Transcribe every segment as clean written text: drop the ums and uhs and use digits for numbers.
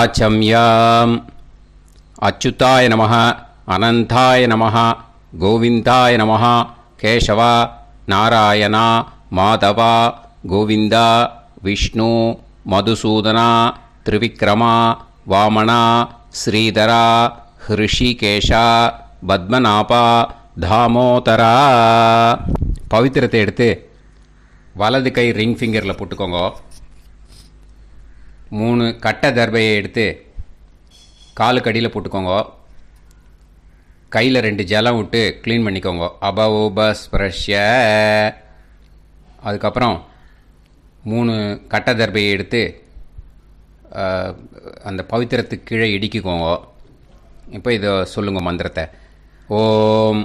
ஆச்சம்யாம். அச்சுதாய நமः, அனந்தாய நமः, கோவிந்தாய நமः, கேசவா, நாராயணா, மாதவா, கோவிந்தா, விஷ்ணு, மதுசூதனா, திரிவிக்ரமா, வாமனா, ஸ்ரீதரா, ஹிருஷிகேஷா, பத்மநாபா, தாமோதரா. பவித்திரத்தை எடுத்து வலது கை ரிங் ஃபிங்கரில் போட்டுக்கோங்க. 3 கட்டை தர்பையை எடுத்து காலுக்கடியில் போட்டுக்கோங்க. கையில் 2 ஜலம் விட்டு க்ளீன் பண்ணிக்கோங்க. அபவோபஸ்பிரஷ்ய. அதுக்கப்புறம் 3 கட்டை தர்பையை எடுத்து அந்த பவித்திரத்துக்கு கீழே இடிக்கிக்கோங்க. இப்போ இதை சொல்லுங்கள் மந்திரத்தை. ஓம்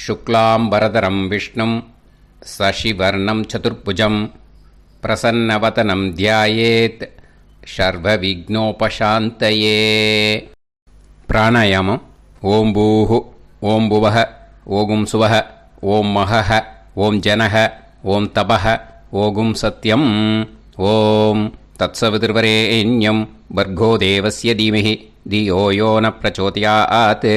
சுக்லாம் வரதரம் விஷ்ணும் சசிவர்ணம் சதுர்புஜம் பிரசன்னவதனம் தியாயேத் சர்வ விக்னோபசாந்தயே. பிராணாயாமம். ஓம் பூஹு, ஓம் புவஹ, ஓகும் சுவஹ, ஓம் மஹஹ, ஓம் ஜனஹ, ஓம் தபஹ, ஓகும் சத்யம். ஓம் தத்சவிதுர்வரேண்யம் பர்கோ தேவஸ்ய தீமஹி தியோ யோ ந பிரச்சோதயாத்.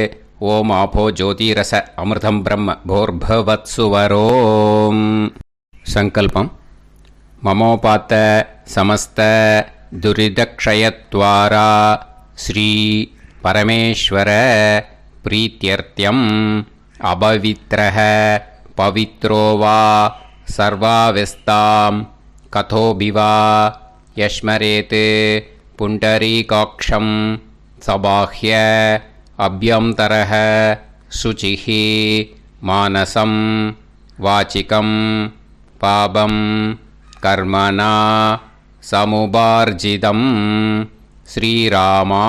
ஓம் ஆபோ ஜோதிரச அமிர்தம் பிரம்ம போர்பவத்சுவரோம். சங்கல்பம். மமோபாத்த சமஸ்த துரிதக்ஷயத்வாரா ஸ்ரீ பரமேஸ்வர பிரீத்யர்த்தியம் அபவித்ரஹ பவித்ரோ வா சர்வாவஸ்தாம் கதோபிவா யஸ்மரேத் புண்டரீகாக்ஷம் சபாஹ்ய அப்யந்தரஹ சுசிஹ மானசம் வாசிகம் பாபம் கர்மணா சமுபார்ஜிதம் ஸ்ரீராமா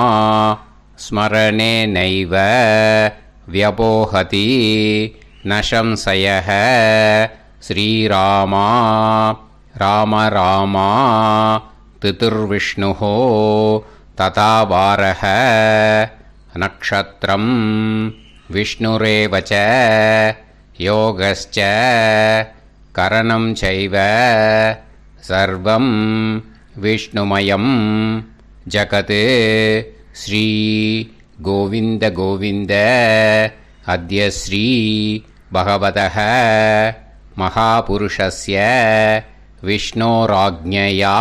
ஸ்மரணேனைவ வ்யபோஹதி ந சம்சயः. ஸ்ரீராமா ராம ராமா திதிர்விஷ்ணுः ததா வாரः நக்ஷத்ரம் விஷ்ணுரேவ ச யோகஸ்ச கரணம் சைவ சர்வம் விஷ்ணுமயம் ஜகத். ஸ்ரீ கோவிந்த கோவிந்த அத்ய ஸ்ரீ பகவதः மகாபுருஷஸ்ய விஷ்ணோராஜ்ஞயா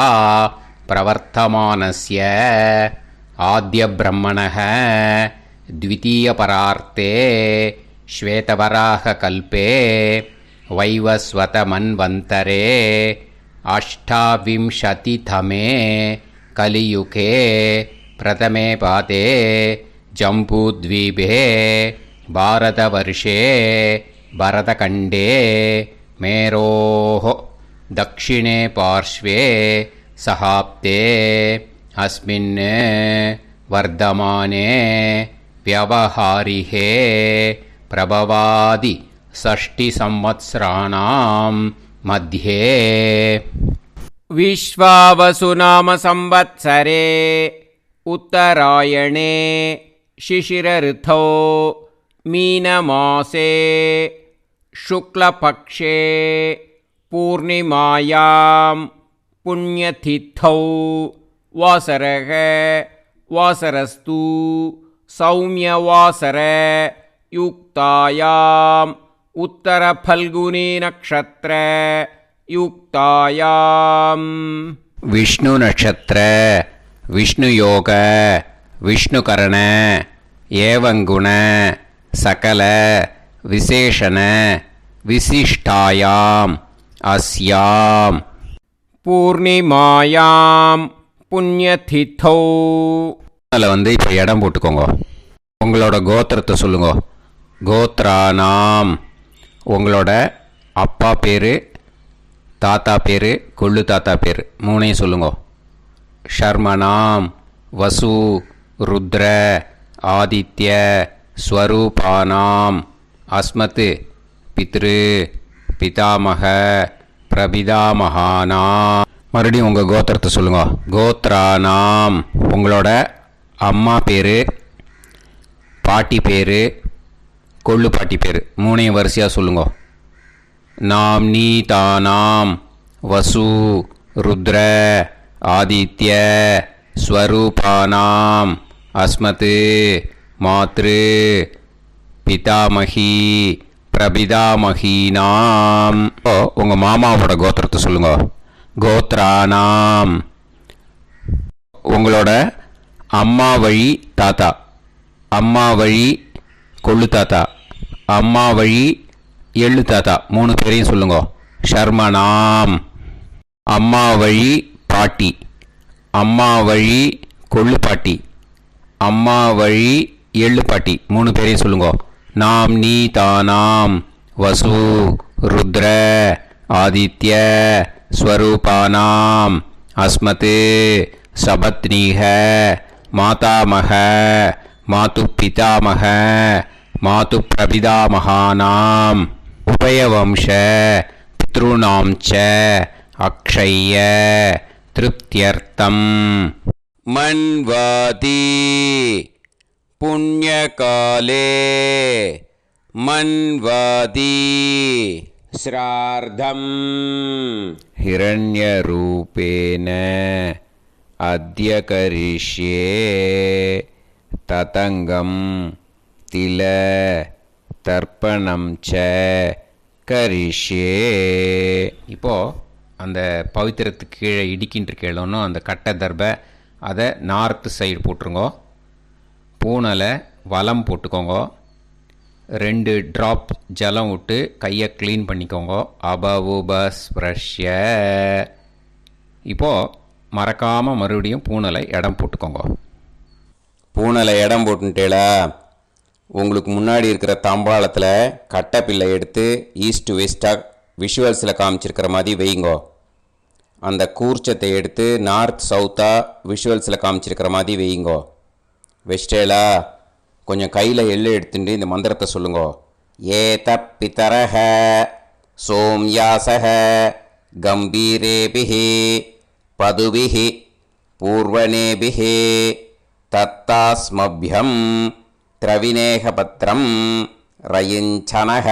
பிரவர்த்தமானஸ்ய ஆத்ய பிரம்மணः த்விதீயபரார்த்தே ஸ்வேதவராக கல்பே வைவஸ்வத மன்வந்தரே அஷ்டாவிம்சதிதமே கலியுகே பிரதமே பாதே ஜம்பூத்வீபே பாரதவர்ஷே பரதகண்டே மேரோः தக்ஷிணே பார்ஷ்வே சஹாப்தே அஸ்மின் வர்தமானே व्यवहारिहे प्रभवादि षष्टि संवत्सराणां मध्ये विश्वावसुनाम संवत्सरे उत्तरायणे शिशिरऋतौ मीनमासे शुक्लपक्षे पूर्णिमायां पुण्यतिथौ वासरः वासरस्तु सौम्यवासर युक्तायां उत्तरफल्गुनी नक्षत्र युक्तायां विष्णु नक्षत्र विष्णु योग विष्णुकरण एवं गुण सकल विशेषण विशिष्टायां अस्यां पूर्णिमायां पुण्यतिथौ. அதில் வந்து இப்போ இடம் போட்டுக்கோங்க. உங்களோட கோத்திரத்தை சொல்லுங்க. கோத்ரானாம். உங்களோட அப்பா பேர், தாத்தா பேர், கொள்ளு தாத்தா பேர் 3ஐயும் சொல்லுங்க. ஷர்மனாம் வசு ருத்ர ஆதித்ய ஸ்வரூபானாம் அஸ்மத் பித்ரு பிதாமக பிரபிதாமகானாம். மறுபடியும் உங்கள் கோத்திரத்தை சொல்லுங்க. கோத்ரானாம். உங்களோட அம்மா பேர், பாட்டி பேர், கொள்ளு பாட்டி பேர் 3ஐயும் வரிசையாக சொல்லுங்க. நாம் நீதானாம் வசு ருத்ர ஆதித்ய ஸ்வரூபானாம் அஸ்மத் மாத்ரு பிதாமகி பிரபிதாமகீனாம். உங்கள் மாமாவோட கோத்திரத்தை சொல்லுங்க. கோத்ரானாம் உங்களோட அம்மா வழி தாத்தா, அம்மா வழி கொள்ளு தாத்தா, அம்மா வழி எள்ளு தாத்தா, 3 பேரையும் சொல்லுங்க. ஷர்மனாம் அம்மா வழி பாட்டி, அம்மா வழி கொள்ளு பாட்டி, அம்மா வழி எள்ளு பாட்டி, 3 பேரையும் சொல்லுங்க. நாம் நீ தானாம் வசு ருத்ர ஆதித்ய ஸ்வரூபானாம் அஸ்மத் சபத்னீக மாதாமக மாது பிதாமக மாது பிரபிதாமகானாம் உபயவம்ச பித்ருணாம் ச அக்ஷய திருப்தியர்த்தம் மன்வாதி புண்ணியகாலே மன்வாதி ஸ்ரார்த்தம் ஹிரண்யரூபேன அத்ய கரிஷ்யே ததங்கம் தில தர்ப்பணம் ச கரிஷ்யே. இப்போது அந்த பவித்திரத்துக்கு கீழே இடிக்கின்ற கீழே அந்த கட்டை தர்பை அதை நார்த்து சைடு போட்டுருங்கோ. பூனலை வலம் போட்டுக்கோங்க. 2 ட்ராப் ஜலம் விட்டு கையை க்ளீன் பண்ணிக்கோங்க. அபவுபஸ்ப்ரஷ்ய. இப்போது மறக்காமல் மறுபடியும் பூனலை இடம் போட்டுக்கோங்க. பூனலை இடம் போட்டுட்டேளா, உங்களுக்கு முன்னாடி இருக்கிற தாம்பாளத்தில் கட்டைப்பிள்ளை எடுத்து ஈஸ்ட் வெஸ்டாக விஷுவல்ஸில் காமிச்சிருக்கிற மாதிரி வைங்கோ. அந்த கூர்ச்சத்தை எடுத்து நார்த் சவுத்தாக விஷுவல்ஸில் காமிச்சிருக்கிற மாதிரி வைங்கோ. வெஸ்டேலா கொஞ்சம் கையில் எள்ளு எடுத்துட்டு இந்த மந்திரத்தை சொல்லுங்கோ. ஏத பிதரஹ சோம்யாசஹ கம்பீரேபிஹி பதுபிஹி பூர்வணேபிஹி தத்தாஸ்மப்யம் திரவிநேகபத்ரம் ரயிஞ்சனஹ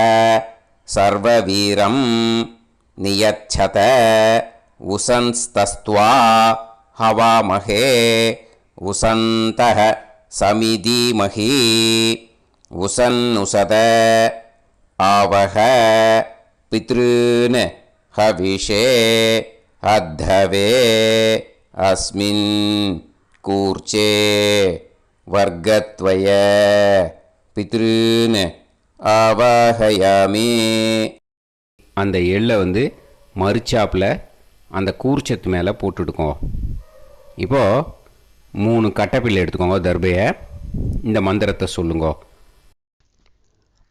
சர்வவீரம் நியச்சத உசன்ஸ்தஸ்த்வா ஹவாமஹே உசந்தஹ சமிதீமஹி உசன்னுசத ஆவஹ பித்ருன் ஹவிஷே அத்தவே அஸ்மின் கூர்ச்சே வர்க்கத்வய பித்ருன் ஆவாஹயாமி. அந்த எள்ளை மறுச்சாப்பில் அந்த கூர்ச்சத்து மேலே போட்டுடுக்கோங்க. இப்போது 3 கட்டைப்பிள்ளை எடுத்துக்கோங்க. தர்பையை இந்த மந்திரத்தை சொல்லுங்க.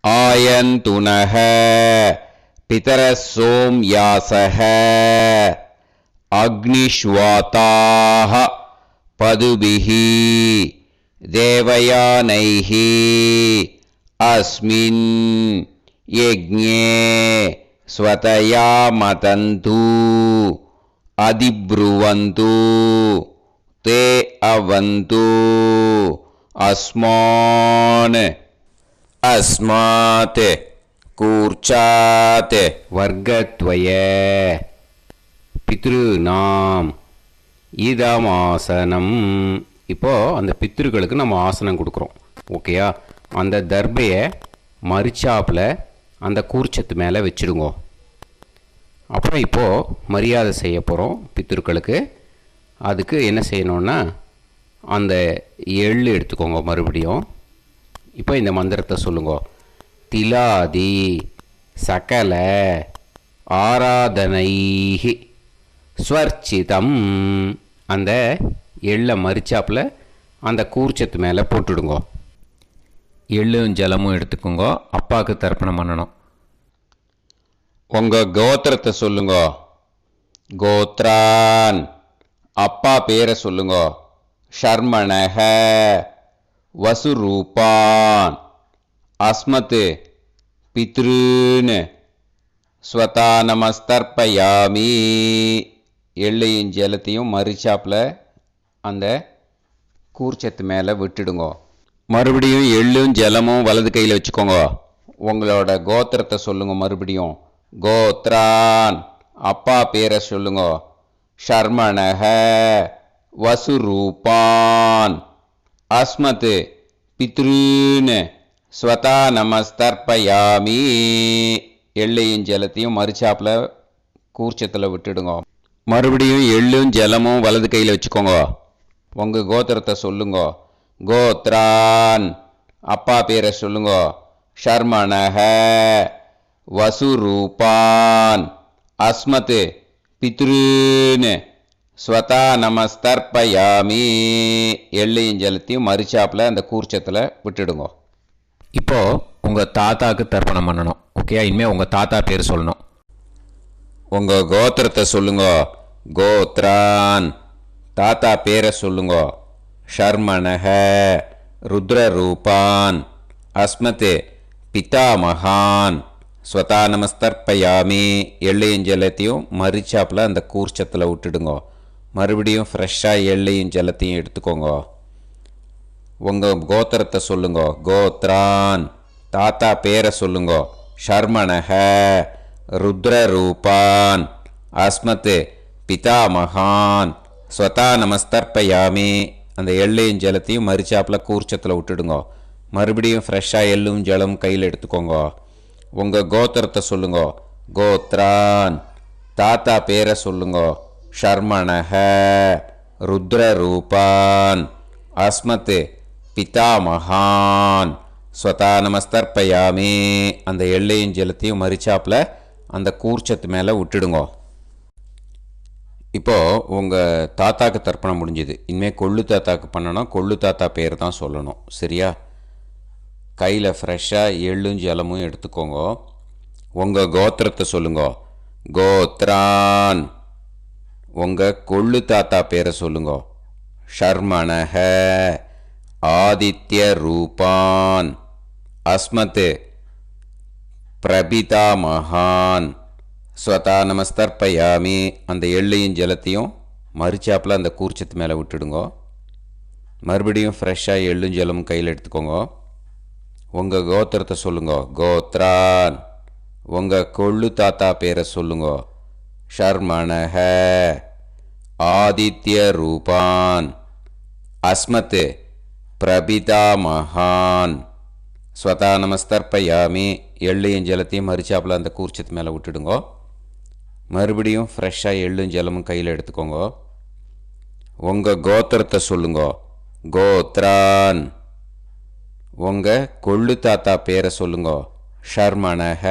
ஆயந்துனஹ பிதர சோம்யாசஹ அக்னிஷ்வாதாஹ பதுபிஹி தேவயானைஹி அஸ்மின் யஜ்ஞே ஸ்வதயா மதந்து அதிப்ருவந்து தே அவது அஸ்மான் அஸ்மாத் கூர்ச்சாத் வர்க்கத்வய பித்ருநாம் இதமாசனம். இப்போது அந்த பித்ருக்களுக்கு நம்ம ஆசனம் கொடுக்குறோம். ஓகேயா? அந்த தர்பையை மரிச்சாப்பில் அந்த கூர்ச்சத்து மேலே வச்சுடுங்க. அப்புறம் இப்போது மரியாதை செய்ய போகிறோம் பித்ருக்களுக்கு. அதுக்கு என்ன செய்யணுன்னா அந்த எள்ளு எடுத்துக்கோங்க. மறுபடியும் இப்போ இந்த மந்திரத்தை சொல்லுங்க. திலாதி சகல ஆராதனைஹி ஸ்வர்ச்சிதம். அந்த எள்ளை மரிச்சாப்பில் அந்த கூர்ச்சத்து மேலே போட்டுடுங்க. எள்ளும் ஜலமும் எடுத்துக்கோங்க. அப்பாவுக்கு தர்ப்பணம் பண்ணணும். உங்கள் கோத்திரத்தை சொல்லுங்க. கோத்ரான் அப்பா பேரை சொல்லுங்க. ஷர்மணஹ வசுரூபான் அஸ்மத் பித்ருன் ஸ்வதானமஸ்தர்ப்பயாமி. எள்ளையும் ஜலத்தையும் மரிச்சாப்பில் அந்த கூர்ச்சத்து மேலே விட்டுடுங்க. மறுபடியும் எள்ளும் ஜலமும் வலது கையில் வச்சுக்கோங்க. உங்களோட கோத்திரத்தை சொல்லுங்க. மறுபடியும் கோத்ரான் அப்பா பேரை சொல்லுங்க. ஷர்மணஹ வசுரூபான் அஸ்மத் பித்ருன் ஸ்வதா நமஸ்தர்ப்பயாமி. எள்ளையும் ஜலத்தையும் மறுச்சாப்பில் கூர்ச்சத்தில் விட்டுடுங்க. மறுபடியும் எள்ளும் ஜலமும் வலது கையில் வச்சுக்கோங்க. உங்கள் கோத்திரத்தை சொல்லுங்க. கோத்ரான் அப்பா பேரை சொல்லுங்க. ஷர்மணஹ வசுரூபான் அஸ்மத் பித்ருன் ஸ்வதா நமஸ்தர்ப்பயாமி. எள்ளையும் ஜலத்தையும் மறுச்சாப்பில் அந்த கூர்ச்சத்தில் விட்டுடுங்க. இப்போது உங்கள் தாத்தாவுக்கு தர்ப்பணம் பண்ணணும். ஓகே, இனிமேல் உங்கள் தாத்தா பேர் சொல்லணும். உங்கள் கோத்திரத்தை சொல்லுங்க. கோத்ரான் தாத்தா பேரை சொல்லுங்க. ஷர்மணஹ ருத்ரரூபான் அஸ்மத் பிதாமகான் ஸ்வதா நமஸ்தர்ப்பயாமி. எள்ளையும் ஜலத்தையும் மறுச்சாப்பில் அந்த கூர்ச்சத்தில் விட்டுடுங்க. மறுபடியும் ஃப்ரெஷ்ஷாக எள்ளையும் ஜலத்தையும் எடுத்துக்கோங்க. உங்கள் கோத்திரத்தை சொல்லுங்க. கோத்ரான் தாத்தா பேரை சொல்லுங்க. ஷர்மணஹ ருத்ரரூபான் அஸ்மத் பிதாமகான் ஸ்வதா நமஸ்தர்ப்பயாமி. அந்த எள்ளையும் ஜலத்தையும் மறுச்சாப்பில் கூர்ச்சத்தில் விட்டுடுங்க. மறுபடியும் ஃப்ரெஷ்ஷாக எள்ளும் ஜலம் கையில் எடுத்துக்கோங்க. உங்கள் கோத்திரத்தை சொல்லுங்க. கோத்ரான் தாத்தா பேரை சொல்லுங்க. ஷர்மணஹ ருத்ரரூபான் அஸ்மத் பிதாமகான் ஸ்வதா நமஸ்தர்ப்பயாமி. அந்த எள்ளையும் ஜலத்தையும் மறுச்சாப்பில் அந்த கூர்ச்சத்து மேலே விட்டுடுங்க. இப்போது உங்கள் தாத்தாக்கு தர்ப்பணம் முடிஞ்சுது. இனிமேல் கொள்ளு தாத்தாக்கு பண்ணணும். கொள்ளு தாத்தா பேர் தான் சொல்லணும். சரியா? கையில் ஃப்ரெஷ்ஷாக எள்ளும் ஜலமும் எடுத்துக்கோங்க. உங்கள் கோத்திரத்தை சொல்லுங்க. கோத்ரான் உங்கள் கொள்ளு தாத்தா பேரை சொல்லுங்க. ஷர்மணஹ ஆதித்ய ரூபான் அஸ்மத் பிரபிதாமகான் ஸ்வதா நமஸ்தர்ப்பயாமி. அந்த எள்ளையும் ஜலத்தையும் மறுச்சாப்பில் அந்த கூர்ச்சத்து மேலே விட்டுடுங்க. மறுபடியும் ஃப்ரெஷ்ஷாக எள்ளும் ஜலமும் கையில் எடுத்துக்கோங்க. உங்கள் கோத்திரத்தை சொல்லுங்க. கோத்ரான் உங்கள் கொள்ளு தாத்தா பேரை சொல்லுங்க. ஷர்மணஹ ஆதித்ய ரூபான் அஸ்மத் பிரபிதாமகான் ஸ்வதா நமஸ்தர்ப்பயாமி. எள்ளையும் ஜலத்தையும் மறுச்சாப்பில் அந்த கூர்ச்சத்து மேலே விட்டுடுங்க. மறுபடியும் ஃப்ரெஷ்ஷாக எள்ளும் ஜலமும் கையில் எடுத்துக்கோங்க. உங்கள் கோத்திரத்தை சொல்லுங்க. கோத்ரான் உங்கள் கொள்ளு தாத்தா பேரை சொல்லுங்க. ஷர்மணஹ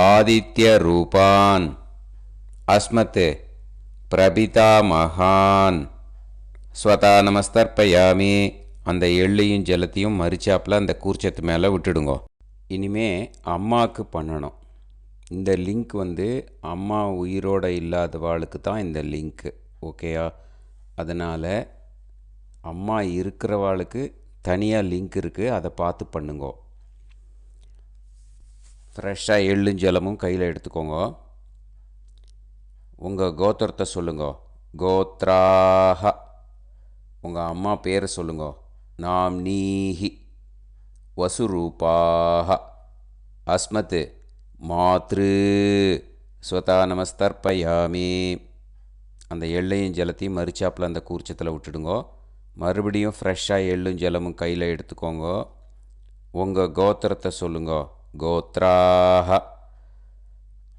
ஆதித்ய ரூபான் அஸ்மத் பிரபிதாமகான் ஸ்வதா நமஸ்தர்ப்பயாமி. அந்த எள்ளையும் ஜலத்தையும் மறுச்சாப்பில் அந்த கூர்ச்சத்து மேலே விட்டுடுங்க. இனிமே அம்மாவுக்கு பண்ணணும். இந்த லிங்க் அம்மா உயிரோடு இல்லாதவாளுக்கு தான் இந்த லிங்க்கு. ஓகேயா? அதனால் அம்மா இருக்கிறவாளுக்கு தனியாக லிங்க் இருக்குது. அதை பார்த்து பண்ணுங்க. ஃப்ரெஷ்ஷாக எள்ளும் ஜலமும் கையில் எடுத்துக்கோங்க. உங்கள் கோத்திரத்தை சொல்லுங்க. கோத்ராஹ உங்கள் அம்மா பேரை சொல்லுங்க. நாம்னீஹி வசுரூபாஹ அஸ்மத் மாத்ரு ஸ்வதா நமஸ்தர்ப்பயாமி. அந்த எள்ளையும் ஜலத்தையும் மறுச்சாப்பில் அந்த கூர்ச்சத்தில் விட்டுடுங்க. மறுபடியும் ஃப்ரெஷ்ஷாக எள்ளும் ஜலமும் கையில் எடுத்துக்கோங்க. உங்கள் கோத்திரத்தை சொல்லுங்க. கோத்ராஹ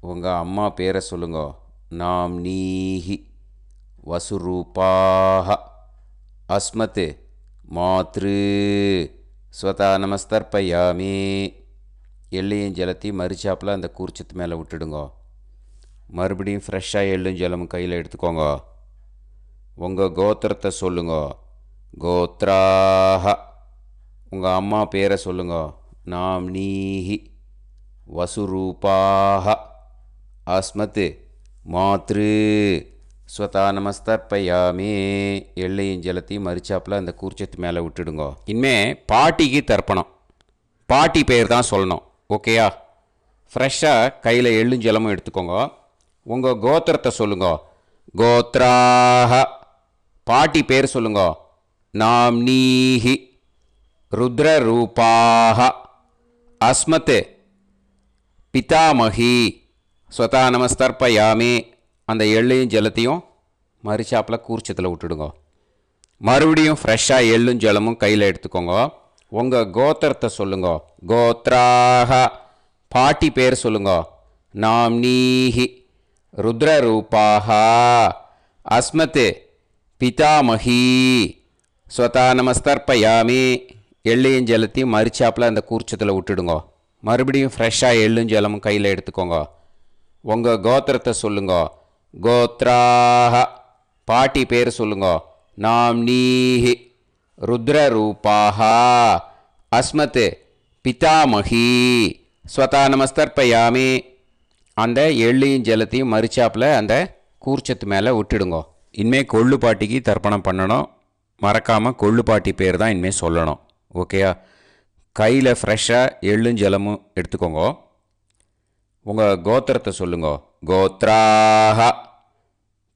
உங்கள் அம்மா பேரை சொல்லுங்க. நாம்னீஹி வசுரூபாஹ அஸ்மத் மாத்ரு ஸ்வதா நமஸ்தர்ப்பயாமி. எள்ளையும் ஜலத்தையும் மறுச்சாப்பில் அந்த கூர்ச்சத்து மேலே விட்டுடுங்க. மறுபடியும் ஃப்ரெஷ்ஷாக எள்ளும் ஜலமும் கையில் எடுத்துக்கோங்க. உங்கள் கோத்திரத்தை சொல்லுங்க. கோத்ராஹ உங்கள் அம்மா பேரை சொல்லுங்க. நாம்னீஹி வசுரூபாஹ அஸ்மத் மாத்ரு ஸ்வதா நமஸ்தர்ப்பயாமி. எள்ளையும் ஜலத்தையும் மறுச்சாப்பில் அந்த கூர்ச்சத்து மேலே விட்டுடுங்க. இனிமே பாட்டிக்கு தர்ப்பணம். பாட்டி பேர் தான் சொல்லணும். ஓகேயா? ஃப்ரெஷ்ஷாக கையில் எள்ளும் ஜலமும் எடுத்துக்கோங்க. உங்கள் கோத்திரத்தை சொல்லுங்க. கோத்ராஹ பாட்டி பேர் சொல்லுங்க. நாம்னீஹி ருத்ரரூபாஹ அஸ்மத் பிதாமகி ஸ்வதா நமஸ்தர்ப்பயாமி. அந்த எள்ளையும் ஜலத்தையும் மறுச்சாப்பில் கூர்ச்சத்தில் விட்டுடுங்க. மறுபடியும் ஃப்ரெஷ்ஷாக எள்ளும் ஜலமும் கையில் எடுத்துக்கோங்க. உங்கள் கோத்திரத்தை சொல்லுங்க. கோத்ராக. பாட்டி பேர் சொல்லுங்க. நாம்னீஹி ருத்ரரூபாக அஸ்மத் பிதாமகி ஸ்வதா நமஸ்தர்ப்பயாமி. எள்ளையும் ஜலத்தையும் மறுச்சாப்பில் அந்த கூர்ச்சத்தில் விட்டுடுங்க. மறுபடியும் ஃப்ரெஷ்ஷாக எள்ளும் ஜலமும் கையில் எடுத்துக்கோங்க. உங்கள் கோத்திரத்தை சொல்லுங்க. கோத்ராக. பாட்டி பேர் சொல்லுங்க. நாம்னீஹி ருத்ரரூபாக அஸ்மத் பிதாமகி ஸ்வதா நமஸ்தர்ப்பயாமி. அந்த எள்ளையும் ஜலத்தையும் மறுச்சாப்பில் அந்த கூர்ச்சத்து மேலே விட்டுடுங்க. இனிமேல் கொள்ளு பாட்டிக்கு தர்ப்பணம் பண்ணணும். மறக்காமல் கொள்ளு பாட்டி பேர் தான் இனிமேல் சொல்லணும். ஓகேயா? கையில் ஃப்ரெஷ்ஷாக எள்ளும் ஜலமும் எடுத்துக்கோங்க. உங்கள் கோத்திரத்தை சொல்லுங்க. கோத்ராக.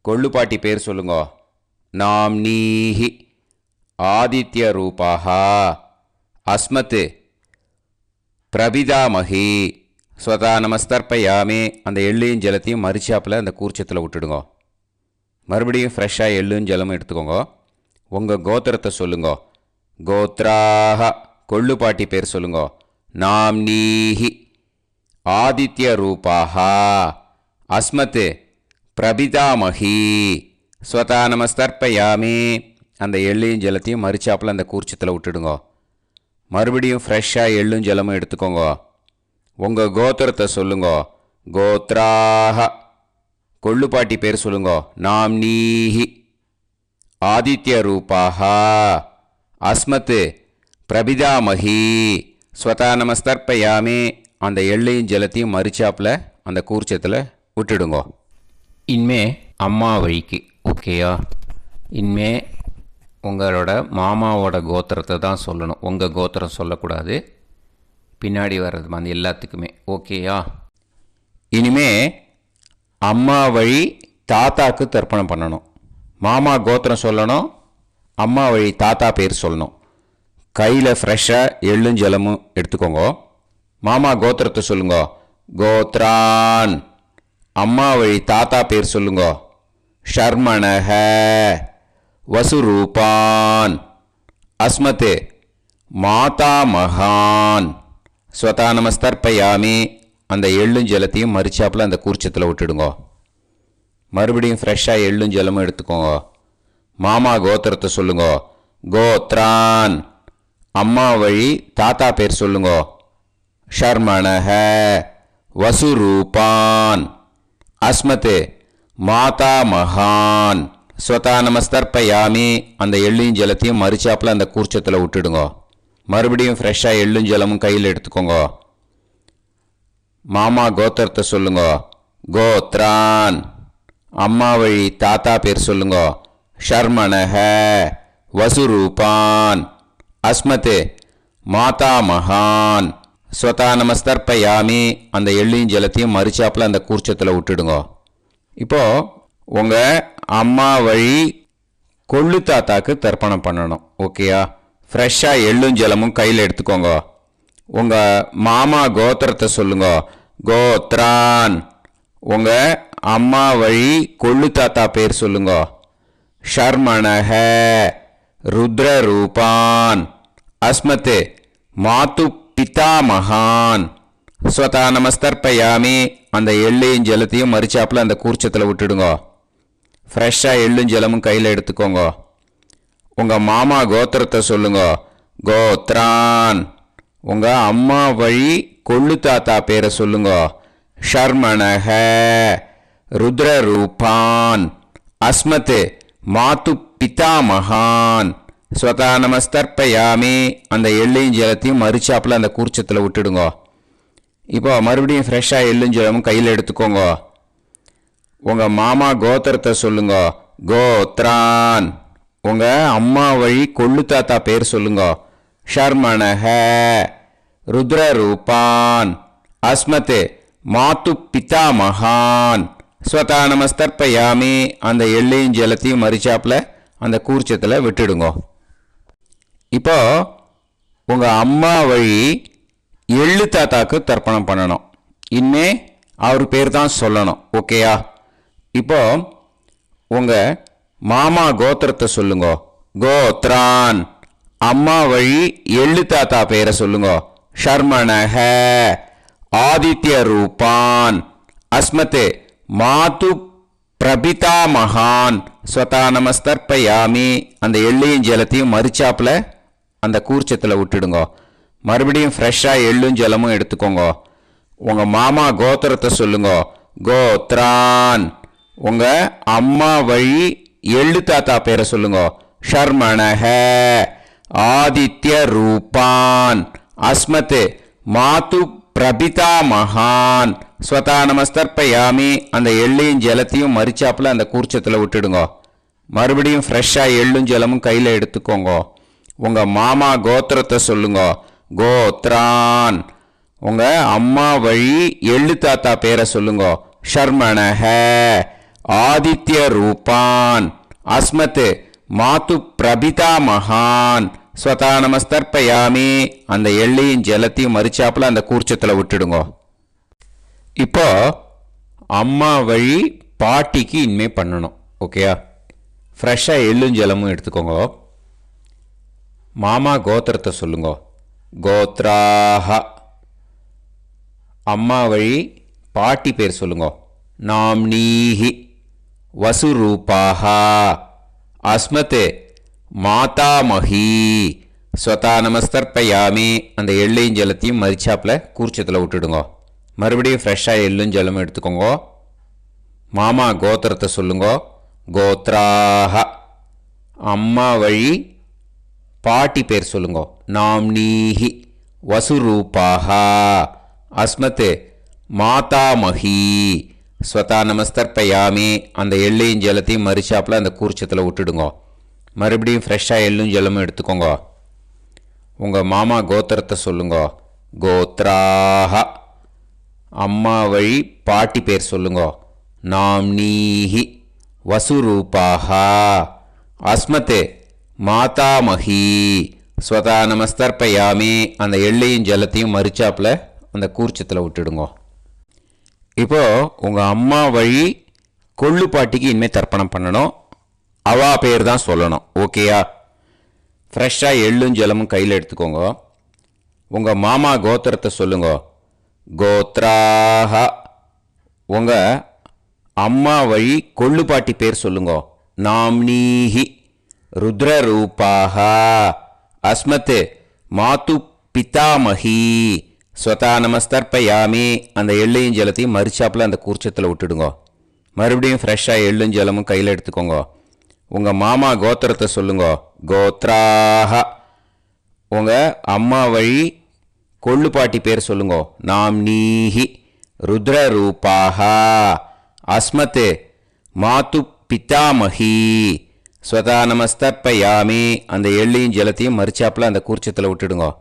கொள்ளு பாட்டி பேர் சொல்லுங்க. நாம்னீஹி ஆதித்ய ரூபாக அஸ்மத் பிரபிதாமகி ஸ்வதா நமஸ்தர்ப்பயாமி. அந்த எள்ளையும் ஜலத்தையும் மறுச்சாப்பில் அந்த கூர்ச்சத்தில் விட்டுடுங்க. மறுபடியும் ஃப்ரெஷ்ஷாக எள்ளும் ஜலமும் எடுத்துக்கோங்க. உங்கள் கோத்திரத்தை சொல்லுங்க. கோத்ராக. கொள்ளு பாட்டி பேர் சொல்லுங்க. நாம்னீஹி ஆதித்ய ரூபாக அஸ்மத் பிரபிதாமகி ஸ்வதா நமஸ்தர்ப்பயாமி. அந்த எள்ளையும் ஜலத்தையும் மறுச்சாப்பில் அந்த கூர்ச்சத்தில் விட்டுடுங்க. மறுபடியும் ஃப்ரெஷ்ஷாக எள்ளும் ஜலமும் எடுத்துக்கோங்க. உங்கள் கோத்திரத்தை சொல்லுங்க. கோத்ராக. கொள்ளு பாட்டி பேர் சொல்லுங்க. நாம்னீஹி ஆதித்ய ரூபாக அஸ்மத் பிரபிதாமகி ஸ்வதா நமஸ்தர்ப்பயாமி. அந்த எள்ளையும் ஜலத்தையும் மறுச்சாப்பில் அந்த கூர்ச்சத்தில் விட்டுடுங்க. இனிமே அம்மா வழிக்கு. ஓகேயா? இனிமே உங்களோட மாமாவோட கோத்திரத்தை தான் சொல்லணும். உங்கள் கோத்திரம் சொல்லக்கூடாது. பின்னாடி வர்றது வந்து எல்லாத்துக்குமே. ஓகேயா? இனிமே அம்மா வழி தாத்தாக்கு தர்ப்பணம் பண்ணணும். மாமா கோத்திரம் சொல்லணும். அம்மா வழி தாத்தா பேர் சொல்லணும். கையில் ஃப்ரெஷ்ஷாக எள்ளும் ஜலமும் எடுத்துக்கோங்க. மாமா கோத்திரத்தை சொல்லுங்க. கோத்ரான். அம்மா வழி தாத்தா பேர் சொல்லுங்க. ஷர்மணஹ வசுரூபான் அஸ்மத் மாதா மகான் ஸ்வதா நமஸ்தர்ப்பயாமி. அந்த எள்ளும் ஜலத்தையும் மறுச்சாப்பில் அந்த கூர்ச்சத்தில் விட்டுடுங்க. மறுபடியும் ஃப்ரெஷ்ஷாக எள்ளும் ஜலமும் எடுத்துக்கோங்க. மாமா கோத்திரத்தை சொல்லுங்க. கோத்ரான். அம்மா வழி தாத்தா பேர் சொல்லுங்க. ஷர்மணஹ வசுரூபான் அஸ்மத் மாதா மகான் ஸ்வதா நமஸ்தர்ப்பயாமி. அந்த எள்ளையும் ஜலத்தையும் மறுச்சாப்பில் அந்த கூர்ச்சத்தில் விட்டுடுங்க. மறுபடியும் ஃப்ரெஷ்ஷாக எள்ளும் ஜலமும் கையில் எடுத்துக்கோங்க. மாமா கோத்திரத்தை சொல்லுங்க. கோத்ரான். அம்மா வழி தாத்தா பேர் சொல்லுங்க. ஷர்மணஹ வசுரூபான் அஸ்மத் மாதா மகான் ஸ்வதா நமஸ்தர்ப்பயாமி. அந்த எள்ளையும் ஜலத்தையும் மறுச்சாப்பில் அந்த கூர்ச்சத்தில் விட்டுடுங்க. இப்போது உங்கள் அம்மா வழி கொள்ளு தாத்தாக்கு தர்ப்பணம் பண்ணணும். ஓகேயா? ஃப்ரெஷ்ஷாக எள்ளும் ஜலமும் கையில் எடுத்துக்கோங்க. உங்கள் மாமா கோத்திரத்தை சொல்லுங்க. கோத்ரான். உங்கள் அம்மா வழி கொள்ளு தாத்தா பேர் சொல்லுங்க. ஷர்மணஹ ருத்ரரூபான் அஸ்மத் மாது பிதாமகான் ஸ்வதா நமஸ்தர்ப்பயாமி. அந்த எள்ளையும் ஜலத்தையும் மறுச்சாப்பில் அந்த கூர்ச்சத்தில் விட்டுடுங்க. ஃப்ரெஷ்ஷாக எள்ளும் ஜலமும் கையில் எடுத்துக்கோங்க. உங்கள் மாமா கோத்திரத்தை சொல்லுங்க. கோத்ரான். உங்கள் அம்மா வழி கொள்ளு தாத்தா பேரை சொல்லுங்க. ஷர்மணஹ ருத்ரரூபான் அஸ்மத் மாது பிதாமகான் ஸ்வதா நமஸ்தர்ப்பயாமி. அந்த எள்ளையும் ஜலத்தையும் மறுச்சாப்பில் அந்த கூர்ச்சத்தில் விட்டுடுங்க. இப்போ மறுபடியும் ஃப்ரெஷ்ஷாக எள்ளும் ஜலமும் கையில் எடுத்துக்கோங்க. உங்கள் மாமா கோத்திரத்தை சொல்லுங்க. கோத்ரான். உங்கள் அம்மா வழி கொள்ளு தாத்தா பேர் சொல்லுங்க. ஷர்மணஹ ருத்ரரூபான் அஸ்மத் மாது பிதாமகான் ஸ்வதா நமஸ்தர்ப்பயாமி. அந்த எள்ளையும் ஜலத்தையும் மறுச்சாப்பில் அந்த கூர்ச்சத்தில் விட்டுடுங்க. இப்போ உங்கள் அம்மா வழி எள்ளு தாத்தாக்கு தர்ப்பணம் பண்ணணும். இனிமே அவர் பேர் தான் சொல்லணும். ஓகேயா? இப்போ உங்கள் மாமா கோத்திரத்தை சொல்லுங்க. கோத்ரான். அம்மா வழி எள்ளு தாத்தா பெயரை சொல்லுங்க. ஷர்மணஹ. ஆதித்ய ரூபான். அஸ்மதே மாது பிரபிதா மகான் ஸ்வதா நமஸ்தர்ப்பயாமி. அந்த எள்ளையும் ஜலத்தையும் மறிச்சாப்புல அந்த கூர்ச்சத்தில் விட்டுடுங்க. மறுபடியும் ஃப்ரெஷ்ஷாக எள்ளும் ஜலமும் எடுத்துக்கோங்க. உங்கள் மாமா கோத்திரத்தை சொல்லுங்க. கோத்ரான். உங்கள் அம்மா வழி எள்ளு தாத்தா பேரை சொல்லுங்க. ஷர்மணஹ. ஆதித்ய ரூபான். அஸ்மத் மாது பிரபிதா மகான் ஸ்வதா நமஸ்தர்ப்பயாமி. அந்த எள்ளையும் ஜலத்தையும் மறிச்சாப்புல அந்த கூர்ச்சத்தில் விட்டுடுங்க. மறுபடியும் ஃப்ரெஷ்ஷாக எள்ளும் ஜலமும் கையில் எடுத்துக்கோங்க. உங்கள் மாமா கோத்திரத்தை சொல்லுங்க. கோத்ரான். உங்கள் அம்மா வழி எள்ளு தாத்தா பேரை சொல்லுங்க. ஷர்மணஹ. ஆதித்ய ரூபான். அஸ்மத் மாது பிரபிதா மகான் ஸ்வதா நமஸ்தர்ப்பயாமி. அந்த எள்ளையும் ஜலத்தையும் மறிச்சாப்புல அந்த கூர்ச்சத்தில் விட்டுடுங்க. இப்போ அம்மா வழி பாட்டிக்கு இனிமே பண்ணணும். ஓகேயா? ஃப்ரெஷ்ஷாக எள்ளும் ஜலமும் எடுத்துக்கோங்க. மாமா கோத்திரத்தை சொல்லுங்க. கோத்ராஹ. அம்மா வழி பாட்டி பேர் சொல்லுங்க. நாம்னீஹி. வசுரூபாஹா. அஸ்மத் மாதாமஹி. ஸ்வதா நமஸ்தர்ப்பயாமி. அந்த எள்ளையும் ஜலத்தையும் மறிச்சாப்புல கூர்ச்சத்தில் விட்டுடுங்க. மறுபடியும் ஃப்ரெஷ்ஷாக எள்ளும் ஜலமும் எடுத்துக்கோங்க. மாமா கோத்திரத்தை சொல்லுங்க. கோத்ராஹ. அம்மா வழி பாட்டி பேர் சொல்லுங்க. நாம்னீஹி. வசுரூபாஹா. அஸ்மத் மாதாமஹி. ஸ்வதா நமஸ்தர்ப்பயாமி. அந்த எள்ளையும் ஜலத்தையும் மறிச்சாப்புல அந்த கூர்ச்சத்தில் விட்டுடுங்க. மறுபடியும் ஃப்ரெஷ்ஷாக எள்ளும் ஜலமும் எடுத்துக்கோங்க. உங்கள் மாமா கோத்திரத்தை சொல்லுங்க. கோத்ராஹ. அம்மா வழி பாட்டி பேர் சொல்லுங்க. நாம்னீஹி. வசுரூபாஹா. அஸ்மத் மாதாமஹி. ஸ்வதா நமஸ்தர்ப்பயாமி. அந்த எள்ளையும் ஜலத்தையும் மறிச்சாப்புல அந்த கூர்ச்சத்தில் விட்டுடுங்க. இப்போது உங்கள் அம்மா வழி கொள்ளு பாட்டிக்கு இனிமேல் தர்ப்பணம் பண்ணணும். அவா பேர் தான் சொல்லணும். ஓகேயா? ஃப்ரெஷ்ஷாக எள்ளும் ஜலமும் கையில் எடுத்துக்கோங்க. உங்கள் மாமா கோத்திரத்தை சொல்லுங்க. கோத்ராஹ. உங்கள் அம்மா வழி கொள்ளு பாட்டி பேர் சொல்லுங்க. நாம்னீஹி. ருத்ரரூபாஹா. அஸ்மத் மாது பிதாமஹி. ஸ்வதா நமஸ்தர்ப்பயாமி. அந்த எள்ளையும் ஜலத்தையும் மறிச்சாப்புல அந்த கூர்ச்சத்தில் விட்டுடுங்க. மறுபடியும் ஃப்ரெஷ்ஷாக எள்ளும் ஜலமும் கையில் எடுத்துக்கோங்க. உங்கள் மாமா கோத்திரத்தை சொல்லுங்க. கோத்ராஹ. உங்கள் அம்மா வழி கொள்ளு பாட்டி பேர் சொல்லுங்க. நாம்னீஹி. ருத்ரரூபாஹா. அஸ்மத் மாது பிதாமஹி. ஸ்வதா நமஸ்தர்ப்பயாமி. அந்த எள்ளையும் ஜலத்தையும் மறிச்சாப்புல அந்த கூர்ச்சத்தில் விட்டுடுங்க.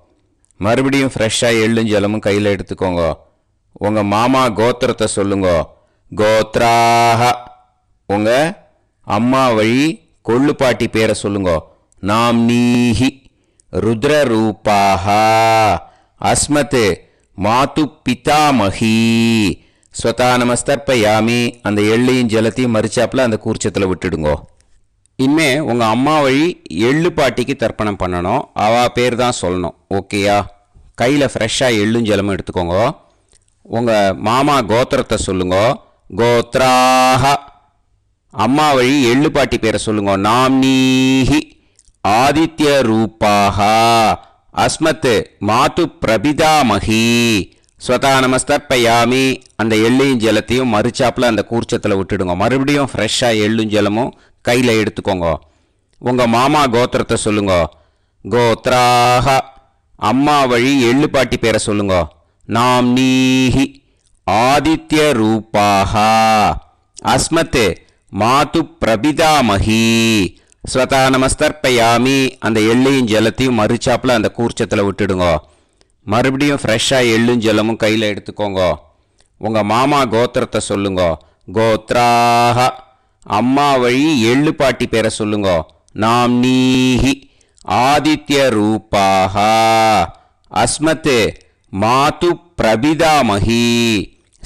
மறுபடியும் ஃப்ரெஷ்ஷாக எள்ளும் ஜலமும் கையில் எடுத்துக்கோங்க. உங்கள் மாமா கோத்திரத்தை சொல்லுங்க. கோத்ராஹ. உங்கள் அம்மா வழி கொள்ளு பாட்டி பேரை சொல்லுங்க. நாம்னீஹி. ருத்ரரூபாஹா. அஸ்மத் மாது பிதாமஹி. ஸ்வதா நமஸ்தர்ப்பயாமி. அந்த எள்ளையும் ஜலத்தையும் மறிச்சாப்புல அந்த கூர்ச்சத்தில் விட்டுடுங்க. இனிமே உங்கள் அம்மா வழி எள்ளு பாட்டிக்கு தர்ப்பணம் பண்ணணும். அவா பேர் தான் சொல்லணும். ஓகேயா? கையில் ஃப்ரெஷ்ஷாக எள்ளும் ஜலமும் எடுத்துக்கோங்க. உங்கள் மாமா கோத்திரத்தை சொல்லுங்க. கோத்ராஹ. அம்மா வழி எள்ளு பாட்டி பேரை சொல்லுங்க. நாம்னீஹி. ஆதித்ய ரூபாஹா. அஸ்மத் மாது பிரபிதாமஹி. ஸ்வதா நமஸ்தர்ப்பயாமி. அந்த எள்ளையும் ஜலத்தையும் மறிச்சாப்புல அந்த கூர்ச்சத்தில் விட்டுடுங்க. மறுபடியும் ஃப்ரெஷ்ஷாக எள்ளும் ஜலமும் கையில் எடுத்துக்கோங்க. உங்கள் மாமா கோத்திரத்தை சொல்லுங்க. கோத்ராஹ. அம்மா வழி எள்ளு பாட்டி பேரை சொல்லுங்க. நாம்னீஹி. ஆதித்ய ரூபாஹா. அஸ்மத் மாது பிரபிதாமஹி. ஸ்வதா நமஸ்தர்ப்பயாமி. அந்த எள்ளையும் ஜலத்தையும் மறிச்சாப்புல அந்த கூர்ச்சத்தில் விட்டுடுங்க. மறுபடியும் ஃப்ரெஷ்ஷாக எள்ளும் ஜலமும் கையில் எடுத்துக்கோங்க. உங்கள் மாமா கோத்திரத்தை சொல்லுங்க. கோத்ராஹ. அம்மா வழி எள்ளு பாட்டி பேரை சொல்லுங்க. நாம்னீஹி. ஆதித்ய ரூபாஹா. அஸ்மத் மாது பிரபிதாமஹி.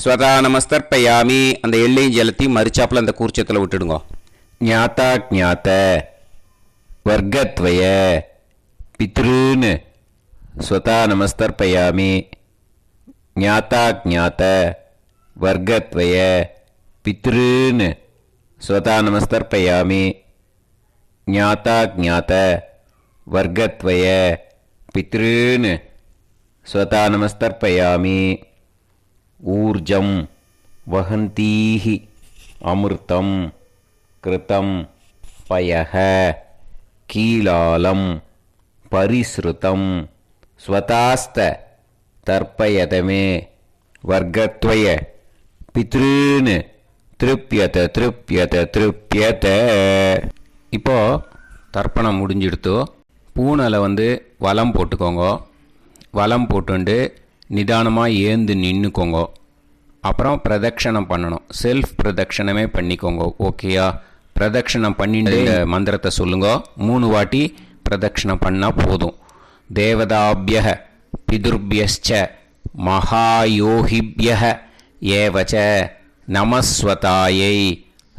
ஸ்வதா நமஸ்தர்ப்பயாமி. அந்த எள்ளையும் ஜலத்தையும் மறிச்சாப்புல அந்த கூர்ச்சத்தில் விட்டுடுங்க. ஞாதாஜ்ஞாத வர்க்கத்வய பித்ருன் ஸ்வதா நமஸ்தர்ப்பயாமி. ஞாதாஜ்ஞாத வர்க்கத்வய பித்ருன் ஸ்வதா நமஸ்தர்ப்பயாமி. ஞாதாஜ்ஞாத வர்க்கத்வய பித்ருன் ஸ்வதா நமஸ்தர்ப்பயாமி. ஊர்ஜம் வஹந்தீஹி அமிர்தம் கிருதம் பயஹ கீலாலம் பரிஸ்ருதம் ஸ்வதாஸ்த தர்ப்பயதமே வர்க்கத்வய பித்ருன் திருப்யத திருப்யத திருப்யத. இப்போ தர்ப்பணம் முடிஞ்சிடுத்தோ பூனலை வலம் போட்டுக்கோங்க. வலம் போட்டுண்டு நிதானமாக ஏந்து நின்றுக்கோங்க. அப்புறம் பிரதட்சணம் பண்ணணும். செல்ஃப் பிரதட்சணமே பண்ணிக்கோங்க. ஓகேயா? பிரதட்சணம் பண்ணிட்டு மந்திரத்தை சொல்லுங்க. 3 வாட்டி பிரதட்சணம் பண்ணால் போதும். தேவதாபிய பிதுர்பியஸ்ச மகாயோகிபிய ஏவச்ச நமஸ்வதாயை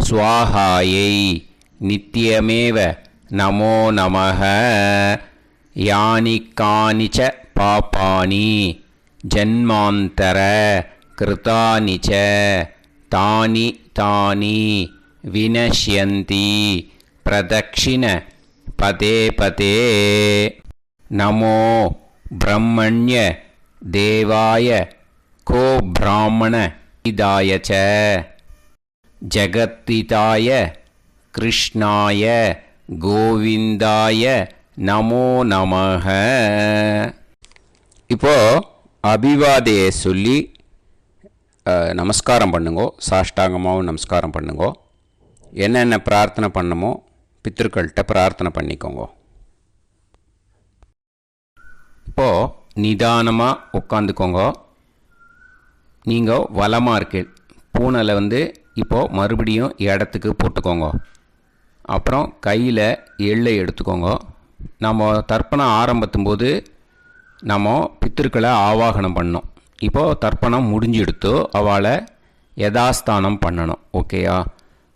ஸ்வாஹாயை நித்யமேவ நமோ நமஹ. யானி கானிச்ச பாபானி ஜன்மாந்தர கிருதானிச்ச தானி தானி வினஷ்யந்தி பிரதக்ஷிண பதே பதே. நமோ பிரம்மண்ய தேவாய கோ பிராமண இதாய ச ஜகத்திதாய கிருஷ்ணாய கோவிந்தாய நமோ நமஹ. இப்போ அபிவாதையை சொல்லி நமஸ்காரம் பண்ணுங்கோ. சாஷ்டாங்கமாகவும் நமஸ்காரம் பண்ணுங்கோ. என்னென்ன பிரார்த்தனை பண்ணமோ பித்ருக்கள்கிட்ட பிரார்த்தனை பண்ணிக்கோங்க. இப்போது நிதானமாக உட்காந்துக்கோங்க. நீங்கள் வலமாக இருக்கு பூனலை இப்போது மறுபடியும் இடத்துக்கு போட்டுக்கோங்க. அப்புறம் கையில் எள்ளை எடுத்துக்கோங்க. நம்ம தர்ப்பணம் ஆரம்பித்தும்போது நம்ம பித்திருக்களை ஆவாகனம் பண்ணோம். இப்போது தர்ப்பணம் முடிஞ்செடுத்து அவளை யதாஸ்தானம் பண்ணணும். ஓகேயா?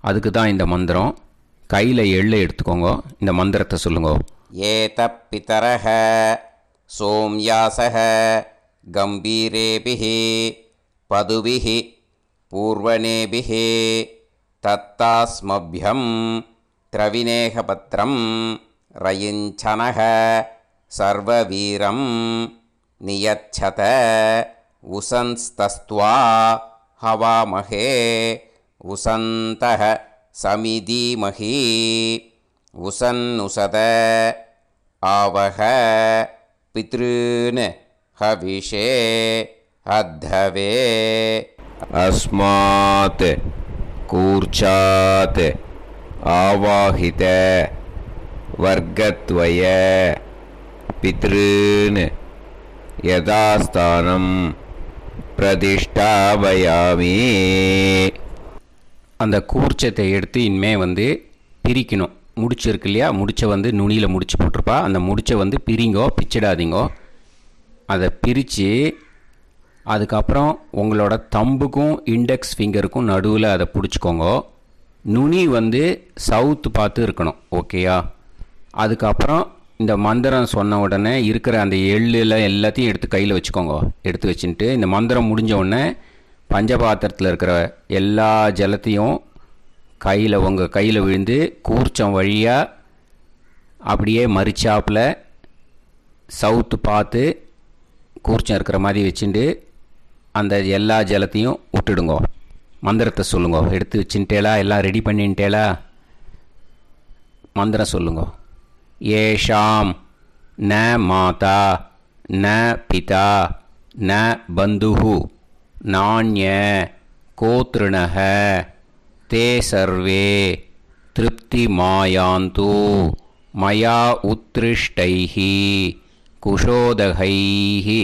அதுக்கு தான் இந்த மந்திரம். கையில் எள்ளை எடுத்துக்கோங்க. இந்த மந்திரத்தை சொல்லுங்க. ஏத பிதரஹ சோம்யாசஹ கம்பீரேபிஹி பதுபிஹி பூர்வணேபிஹி தத்தாஸ்மப்யம் திரவிநேகபத்ரம் ரயிஞ்சனஹ சர்வவீரம் நியச்சத உசன்ஸ்தஸ்த்வா ஹவாமஹே உசந்தஹ சமிதீமஹி உசன்னுசத ஆவஹ பித்ருன் ஹவிஷே அத்தவே. அஸ்மாத் கூர்ச்சாத் ஆவாஹித வர்க்கத்வய பித்ருன் யதாஸ்தானம் பிரதிஷ்டாபயாமி. அந்த கூர்ச்சத்தை எடுத்து இனிமே பிரிக்கணும். முடிச்சு இருக்கு இல்லையா? முடிச்சை நுனியில் முடிச்சு போட்டிருப்பா. அந்த முடிச்சை பிரிங்கோ, பிச்சிடாதீங்கோ. அதை பிரித்து அதுக்கப்புறம் உங்களோட தம்புக்கும் இண்டெக்ஸ் ஃபிங்கருக்கும் நடுவில் அதை பிடிச்சிக்கோங்க. நுனி சவுத்து பார்த்து இருக்கணும். ஓகேயா? அதுக்கப்புறம் இந்த மந்திரம் சொன்ன உடனே இருக்கிற அந்த எள்ளில் எல்லாத்தையும் எடுத்து கையில் வச்சுக்கோங்க. எடுத்து வச்சுட்டு இந்த மந்திரம் முடிஞ்ச உடனே பஞ்சபாத்திரத்தில் இருக்கிற எல்லா ஜலத்தையும் உங்கள் கையில் விழுந்து கூர்ச்சம் வழியாக அப்படியே மறிச்சாப்பில் சவுத்து பார்த்து கூர்ச்சம் இருக்கிற மாதிரி வச்சுட்டு அந்த எல்லா ஜலத்தையும் விட்டுடுங்கோ. மந்திரத்தை சொல்லுங்க. எடுத்து வச்சுட்டேலா? எல்லாம் ரெடி பண்ணிட்டேலா? மந்திரம் சொல்லுங்க. ஏஷாம் ந மாதா ந பிதா ந பந்துஹு நாண்ய கோத்ருணஹ தே சர்வே திருப்தி மாயாந்து மயா உத்ருஷ்டைஹி குஷோதகைஹி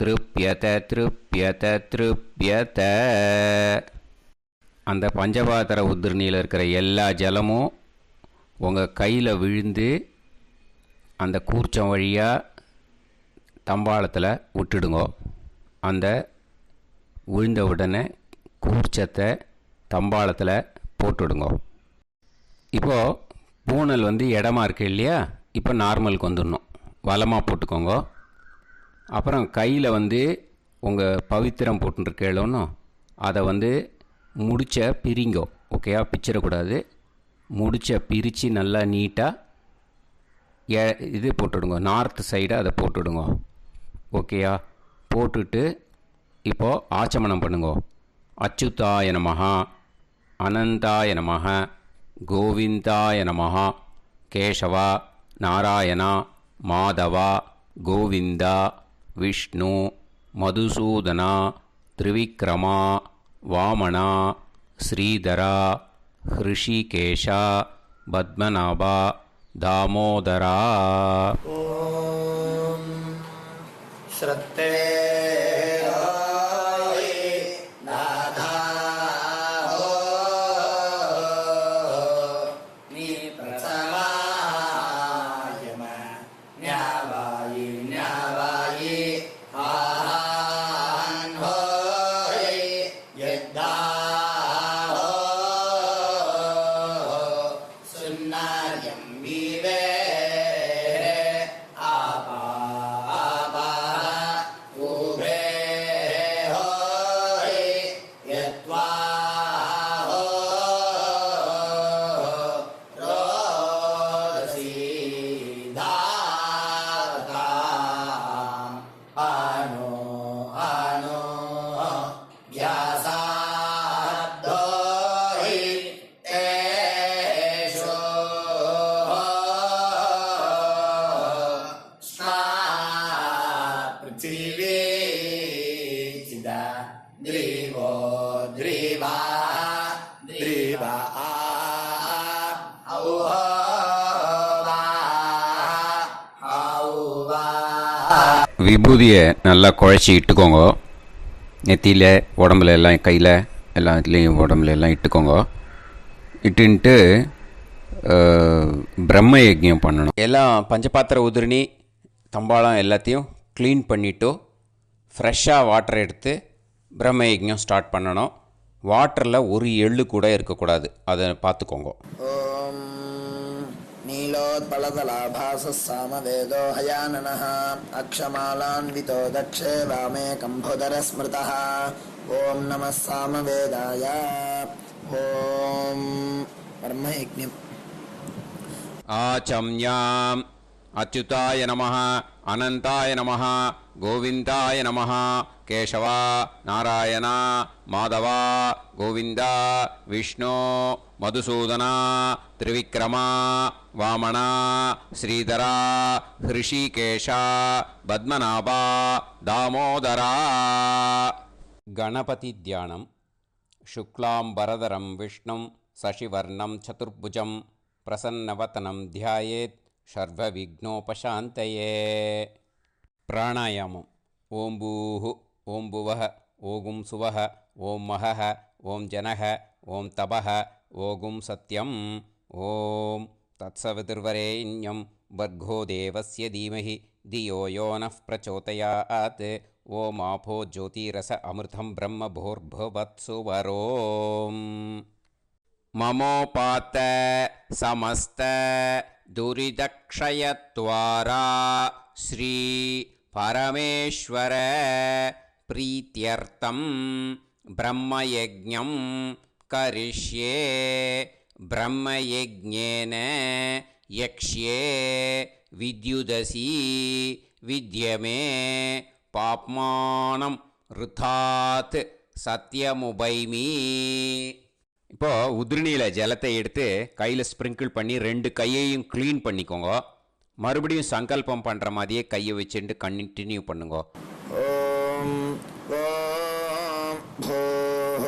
திருப்யத திருப்யத திருப்யத. அந்த பஞ்சபாத்திர உதிர்ணியில் இருக்கிற எல்லா ஜலமும் உங்கள் கையில் விழுந்து அந்த கூர்ச்சம் வழியாக தம்பாளத்தில் விட்டுடுங்கோ. அந்த விழுந்த உடனே கூர்ச்சத்தை தம்பாளத்தில் போட்டுடுங்கோ. இப்போது பூனல் இடமா இருக்கு இல்லையா, இப்போ நார்மலுக்கு வந்துடணும். வலமாக போட்டுக்கோங்க. அப்புறம் கையில் உங்கள் பவித்திரம் போட்டுருக்கேளோன்னு அதை முடிச்ச பிரிங்கோ. ஓகேயா, பிச்சிடக்கூடாது. முடிச்ச பிரித்து நல்லா நீட்டாக இது போட்டுடுங்க, நார்த் சைடு அதை போட்டுடுங்க. ஓகேயா, போட்டுட்டு இப்போது ஆச்சமனம் பண்ணுங்க. அச்சுதாய நமஹ, அனந்தாய நமஹ, கோவிந்தாய நமஹ, கேசவா, நாராயணா, மாதவா, கோவிந்தா, விஷ்ணு, மதுசூதனா, திரிவிக்ரமா, வாமனா, ஸ்ரீதரா, ஹிருஷிகேஷா, பத்மநாபா, தாமோதரா. ஓம் ஸ்ரத்தே விபூதியை நல்லா குழச்சி இட்டுக்கோங்க. நெத்தியில், உடம்புல எல்லாம், கையில் எல்லாத்துலேயும் உடம்புல எல்லாம் இட்டுக்கோங்க. இட்டுன்ட்டு பிரம்ம யஜ்ஞம் பண்ணணும். எல்லாம் பஞ்சபாத்திர உதிரணி தம்பாளம் எல்லாத்தையும் க்ளீன் பண்ணிவிட்டு ஃப்ரெஷ்ஷாக வாட்டர் எடுத்து பிரம்ம யஜ்ஞம் ஸ்டார்ட் பண்ணணும். வாட்டரில் ஒரு எள்ளு கூட இருக்கக்கூடாது, அதை பார்த்துக்கோங்க. ஓம் நீலோத்பலதலாபாச சாமவேதோ ஹயானனः அக்ஷமாலான்விதோ தக்ஷே வாமே கம்போதர ஸ்மிருதः. ஓம் நமः சாமவேதாய. ஓம் பிரம்மயஜ்ஞம். ஆச்சம்யாம் அச்சுதாய நமஹ, அனந்தாய நமஹ, கோவிந்தாய நமஹ, கேசவா, நாராயணா, மாதவா, கோவிந்தா, விஷ்ணு, மதுசூதனா, திரிவிக்ரமா, வாமனா, ஸ்ரீதரா, ஹிருஷிகேஷா, பத்மநாபா, தாமோதரா. கணபதி தியானம். சுக்லாம்பரதரம் விஷ்ணும் சசிவர்ணம் சதுர்புஜம் பிரசன்னவதனம் தியாயேத் சர்வவிக்னோபசாந்தயே. பிராணாயாமம். ஓம் பூஹு, ஓம் புவஹ, ஓகும் சுவஹ, ஓம் மஹஹ, ஓம் ஜனஹ, ஓம் தபஹ, ஓகும் சத்யம். ஓம் தத்சவிதுர்வரேண்யம் வர்கோ தேவஸ்ய தீமஹி தியோ யோ நः பிரச்சோதயாத். ஓம் ஆபோ ஜோதிரச அமிர்தம் பிரம்ம பூர்புவத்சு வரோம். மமோபாத்த சமஸ்த துரிதக்ஷயத்வாரா ஸ்ரீ பரமேஸ்வர பிரீத்யர்த்தம் பிரம்மயஜ்ஞம் கரிஷ்யே. பிரம்மயஜ்ஞேன யக்ஷ்யே வித்யுதசி வித்யமே பாப்மானம் ருதாத் சத்யமுபைமி. இப்போது உதிரணியில் ஜலத்தை எடுத்து கையில் ஸ்ப்ரிங்கிள் பண்ணி 2 கையையும் க்ளீன் பண்ணிக்கோங்க. மறுபடியும் சங்கல்பம் பண்ணுற மாதிரியே கையை வச்சுட்டு கண்டினியூ பண்ணுங்க. ஓம் ஓம் பூஹ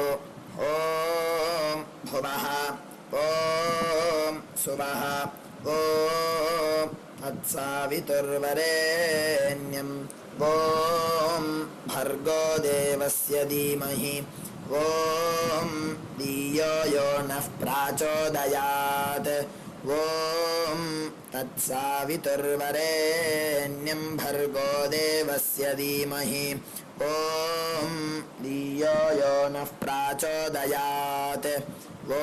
ஓம் புவஹ ஓம் சுவஹ ஓம் அத்சாவிதுர்வரேண்யம் ஓம் பர்கோ தேவஸ்ய தீமஹி ஓம் தியோ யோ நः பிரச்சோதயாத். ॐ तत्सावितुर्वरेण्यं भर्गो देवस्य धीमहि ॐ धियो यो नः प्राचोदयात् ॐ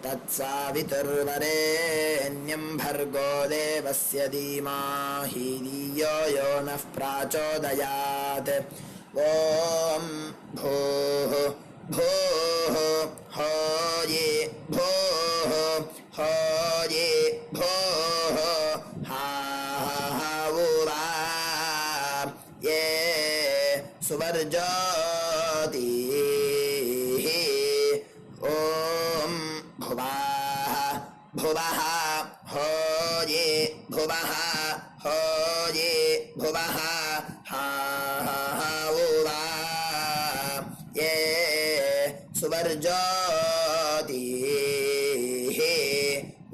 तत्सावितुर्वरेण्यं भर्गो देवस्य धीमहि धियो यो नः प्राचोदयात् ॐ भूः भूः होये भूः होये भूः हा उवा ये सुवर्जोतिः ॐ भुवः भुवः होये भुवः होये भुवः हा उवा ये सुवर्जोतिः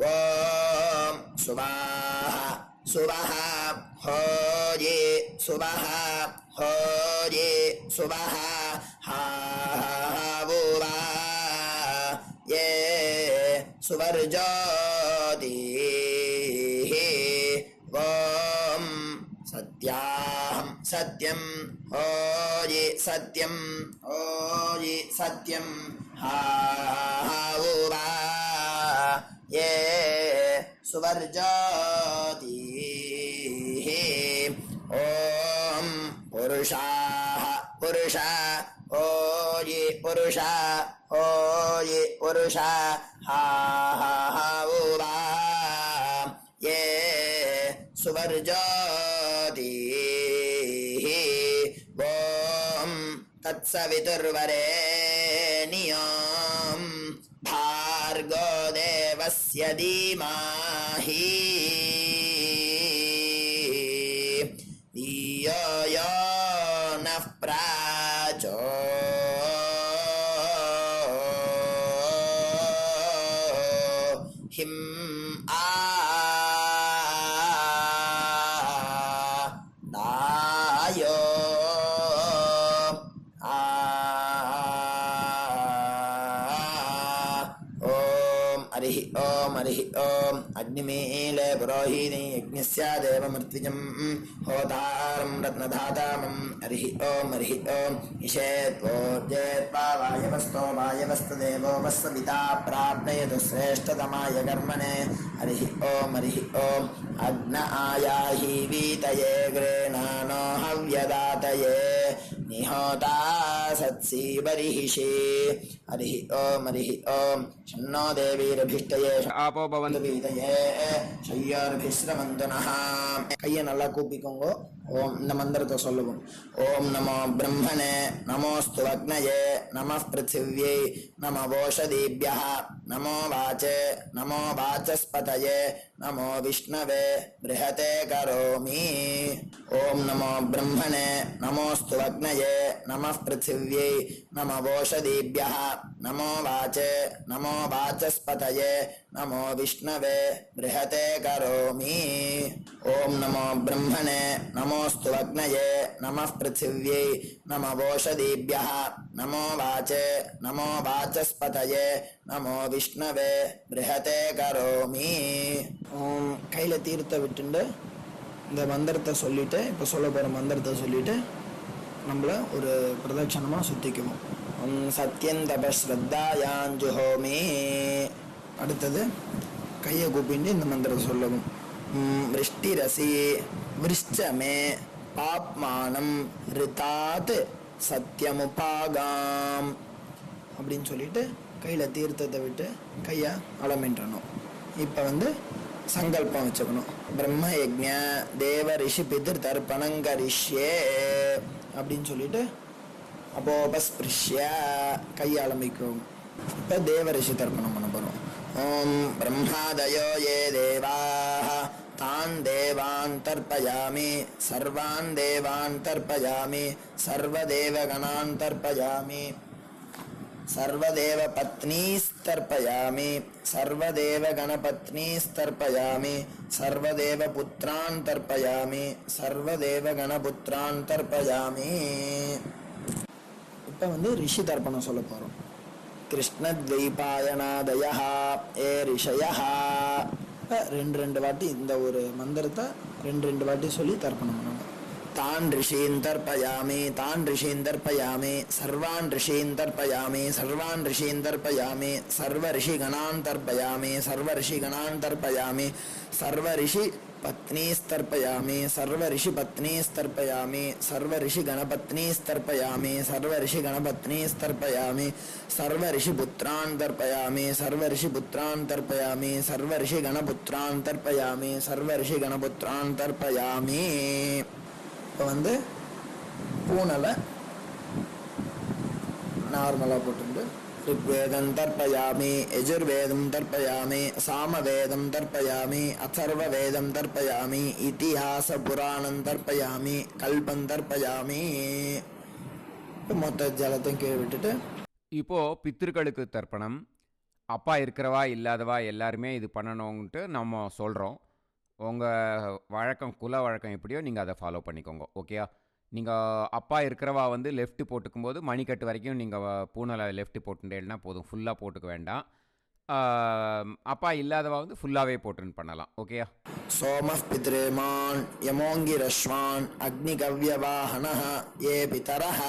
ॐ सुवाहा सुवाहा होये सुवाहा होये सुवाहा हा उवा ये सुवर्जोतिः ॐ सत्याहं सत्यं होये सत्यं होये सत्यं हा उवा ये सुवर्जोतिः ॐ पुरुषाः पुरुषा होये पुरुषा होये पुरुषा हा उवा ये सुवर्जोतिः ॐ तत्सवितुर्वरेण्यं भार्गो देवस्य धीमहि धियो यो नः दायो हरिः ओम् अग्निमीले पुरोहिणी यज्ञस्य देवमृत्विजं होतारं रत्नधातामं हरिः ओम् ईशेत्वोर्जेत्वा वायवस्तो वायवस्तदेवो वस्वपिता प्राप्नयतु श्रेष्ठतमाय कर्मणे हरिः ओम् अग्न आयाहि वीतये गृह्णानो हव्यदातये निहोता सत्सी बर्हिषि हरिः ओम् शन्नो देवीरभिष्टये आपो भवन्तु வீதையே ஷய்யார்பிஸ்ரமந்து நः கையை நல்லா கூப்பிக்கோங்க. ஓம் இந்த மந்திரத்தை சொல்லுவோம். ஓம் நமோ பிரம்மணே நமோஸ்து அக்னயே நமः பிருத்திவ்யை நம ஓஷதீப்யः நமோ வாச்சே நமோ வாசஸ்பதயே நமோ விஷ்ணவே ப்ருஹதே கரோமி. ஓம் நமோ பிரம்மணே நமோஸ்து அக்னயே நமः பிருத்திவ்யை நம ஓஷதீப்யः நமோ வாச்சே நமோ வாசஸ்பதயே நமோ விஷ்ணவே ப்ருஹதே கரோமி. ஓம் நமோ பிரம்மணே நமோஸ்து அக்னயே நமः பிருத்திவ்யை நம ஓஷதீப்யः நமோ வாச்சே நமோ வாசஸ்பதயே நமோ விஷ்ணவே ப்ருஹதே கரோமி. ஓம் கையில தீர்த்த விட்டுண்டு இந்த மந்திரத்தை சொல்லிட்டு இப்போ சொல்ல போகிற மந்திரத்தை சொல்லிட்டு நம்மளை ஒரு பிரதட்சணமாக சுற்றிக்குவோம். சத்யந்தபஸ்ரத்தாயாஞ்சுஹோமி. அடுத்தது கையை கூப்பிட்டு இந்த மந்திரத்தை சொல்லவும். விருஷ்டிரசி விருஷ்சமே பாப்மானம் ரிதாத் சத்யமுபாகாம் அப்படின்னு சொல்லிட்டு கையில் தீர்த்தத்தை விட்டு கையை அலமின்றணும். இப்போ சங்கல்பம் வச்சுக்கணும். பிரம்ம யஜ்ஞ தேவ ரிஷி பிதிர் தர்ப்பணங்கரிஷ்யே அப்படின்னு சொல்லிட்டு அப்போபஸ்பிருஷ்ய கையை அலம்பிக்கும். இப்போ தேவ ரிஷி தர்ப்பணம் பண்ண போகிறோம். ஓம் பிரம்மாதயோ யே தேவாः तान् देवान् तर्पयामि सर्वान् देवान् तर्पयामि सर्वदेवगणान् तर्पयामि सर्वदेवपत्नीस्तर्पयामि सर्वदेवगणपत्नीस्तर्पयामि सर्वदेवपुत्रान् तर्पयामि सर्वदेवगणपुत्रान् तर्पयामि. இப்போ ரிஷி தர்ப்பணம் சொல்ல போகிறோம். கிருஷ்ணத்வைபாயனாதயः ஏ ரிஷயः. ரெண்டு வாட்டி இந்த ஒரு மந்திரத்தை ரெண்டு வாட்டி சொல்லி தர்ப்பணம் பண்ணணும். தான் ரிஷீன் தர்ப்பயாமி, தான் ரிஷீன் தர்ப்பயாமி, சர்வான் ரிஷீன் தர்ப்பயாமி, சர்வான் ரிஷீன் தர்ப்பயாமி, சர்வ ரிஷி கணான் தர்ப்பயாமி, சர்வ ரிஷி கணான் தர்ப்பயாமி, சர்வ ரிஷி பத்னீஸ்தர்ப்பயாமி, சர்வ ரிஷி பத்னீஸ்தர்ப்பயாமி, சர்வ ரிஷி கணபத்னீஸ்தர்ப்பயாமி, சர்வ ரிஷி கணபத்னீஸ்தர்ப்பயாமி, சர்வ ரிஷி புத்ரான் தர்ப்பயாமி, சர்வ ரிஷி புத்ரான் தர்ப்பயாமி, சர்வ ரிஷி கணபுத்ரான் தர்ப்பயாமி, சர்வ ரிஷி கணபுத்ரான் தர்ப்பயாமி. இப்போ வந்து பூனலை நார்மலாக போட்டு ऋग्वेदं तर्पयामि, यजुर्वेदं तर्पयामि, सामवेदं तर्पयामि, अथर्ववेदं तर्पयामि, इतिहासपुराणं तर्पयामि, कल्पं तर्पयामि. மொத்த ஜலத்தையும் கீழே விட்டுட்டு இப்போது பித்திருக்களுக்கு தர்ப்பணம். அப்பா இருக்கிறவா இல்லாதவா எல்லாருமே இது பண்ணணுன்ட்டு நம்ம சொல்கிறோம். உங்கள் வழக்கம் குல வழக்கம் எப்படியோ நீங்கள் அதை ஃபாலோ பண்ணிக்கோங்க. ஓகேயா? நீங்கள் அப்பா இருக்கிறவா வந்து லெஃப்ட்டு போட்டுக்கும்போது மணிக்கட்டு வரைக்கும் நீங்கள் பூனலை லெஃப்ட்டு போட்டுட்டேன்னா போதும், ஃபுல்லாக போட்டுக்க வேண்டாம். அப்பா இல்லாதவா வந்து ஃபுல்லாகவே போட்டுன்னு பண்ணலாம். ஓகேயா? சோமः பித்ரேமான் யமோங்கிரஸ்வான் அக்னிகவ்யவாஹனः ஏ பிதரஹ.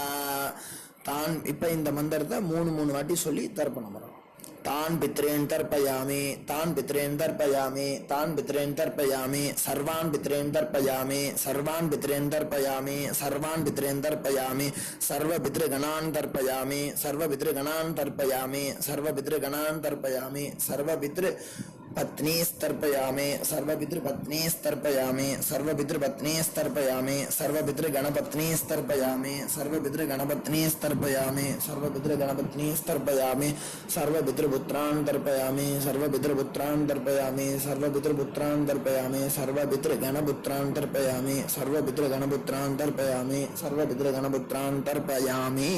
தான் இப்போ இந்த மந்திரத்தை மூணு வாட்டி சொல்லி தர்ப்பணம் பண்ணணும். तान् पितॄन् तर्पयामि, तान् पितॄन् तर्पयामि, तान् पितॄन् तर्पयामि, सर्वान् पितॄन् तर्पयामि, सर्वान् पितॄन् तर्पयामि, सर्वान् पितॄन् तर्पयामि, सर्वपितृगणान् तर्पयामि, सर्वपितृगणान् तर्पयामि, सर्वपितृगणान् तर्पयामि, सर्वपितृपत्नीस्तर्पयामि, सर्वपितृपत्नीस्तर्पयामि, सर्वपितृपत्नीस्तर्पयामि, सर्वपितृगणपत्नीस्तर्पयामि, सर्वपितृगणपत्नीस्तर्पयामि, सर्वपितृगणपत्नीस्तर्पयामि, सर्वपितृपुत्रान् तर्पयामि, सर्वपितृपुत्रान् तर्पयामि, सर्वपितृपुत्रान् तर्पयामि, सर्वपितृगणपुत्रान् तर्पयामि, सर्वपितृगणपुत्रान् तर्पयामि, सर्वपितृगणपुत्रान् तर्पयामि.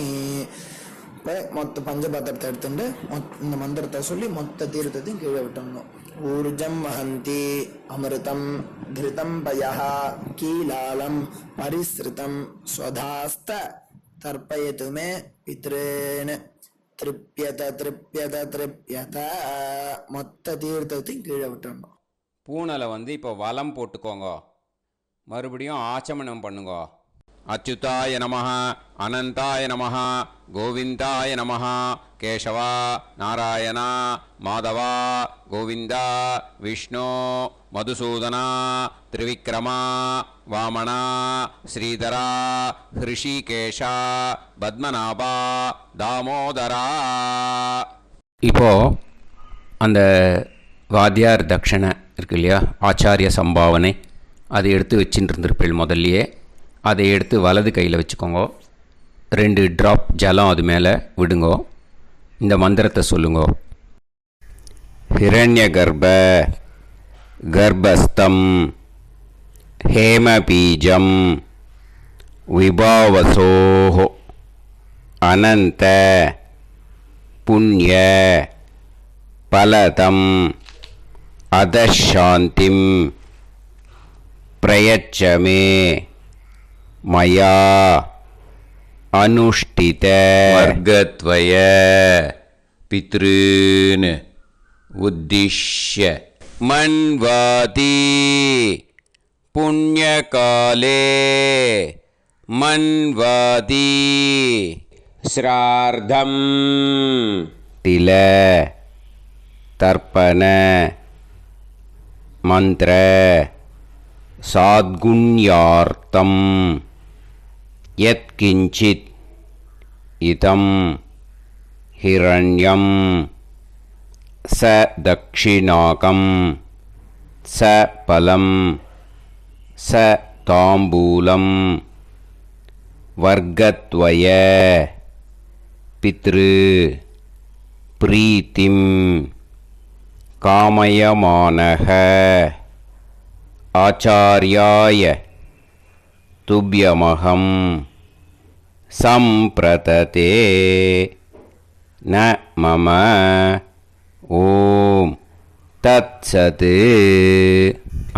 இப்போ மொத்த பஞ்சபாத்திரத்தை எடுத்துட்டு இந்த மந்திரத்தை சொல்லி மொத்த தீர்த்தத்தையும் கீழே விட்டணும். ஊர்ஜம் வஹந்தி அமிர்தம் கிருதம் பயஹ கீலாலம் பரிஸ்ருதம் ஸ்வதாஸ்த தர்ப்பயதுமே பித்ரேன திருப்யத திருப்யத திருப்யத. மொத்த தீர்த்தத்தையும் கீழே விட்டணும். பூனலை வந்து இப்போ வலம் போட்டுக்கோங்க. மறுபடியும் ஆச்சமனம் பண்ணுங்க. அச்சுதாய நமஹ, அனந்தாய நமஹ, கோவிந்தாய நமஹ, கேசவா, நாராயணா, மாதவா, கோவிந்தா, விஷ்ணு, மதுசூதனா, திரிவிக்ரமா, வாமனா, ஸ்ரீதரா, ஹிருஷிகேஷா, பத்மநாபா, தாமோதரா. இப்போ அந்த வாத்தியார் தட்சணை இருக்கு இல்லையா, ஆச்சாரிய சம்பாவனை, அதை எடுத்து வச்சுட்டு இருந்திருப்பேள் முதல்லையே. அதை எடுத்து வலது கையில் வச்சுக்கோங்க. 2 ட்ராப் ஜலம் அது மேலே விடுங்கோ. இந்த மந்திரத்தை சொல்லுங்கோ. ஹிரண்ய கர்ப்ப கர்ப்பஸ்தம் ஹேமபீஜம் விபாவசோஹ அனந்த புண்ணிய பலதம் அதசாந்திம் பிரயச்சமே மயா அனுஷ்டித வர்க்கத்வய பித்ருன் உத்திஷ்ய மன்வாதி புண்ணியகாலே மன்வாதி ஸ்ரார்த்தம் தில தர்ப்பண மந்திர சாத்குண்யார்த்தம் யத்கிஞ்சித் இதம் ஹிரண்யம் ச தக்ஷிணாகம் ச பலம் ச தாம்பூலம் வர்க்கத்வய பித்ரு பிரீத்திம் காமயமானஹ ஆச்சார்யாய துப்யமகம் சம்பிரததே ந மம ஓம் தத்சத்.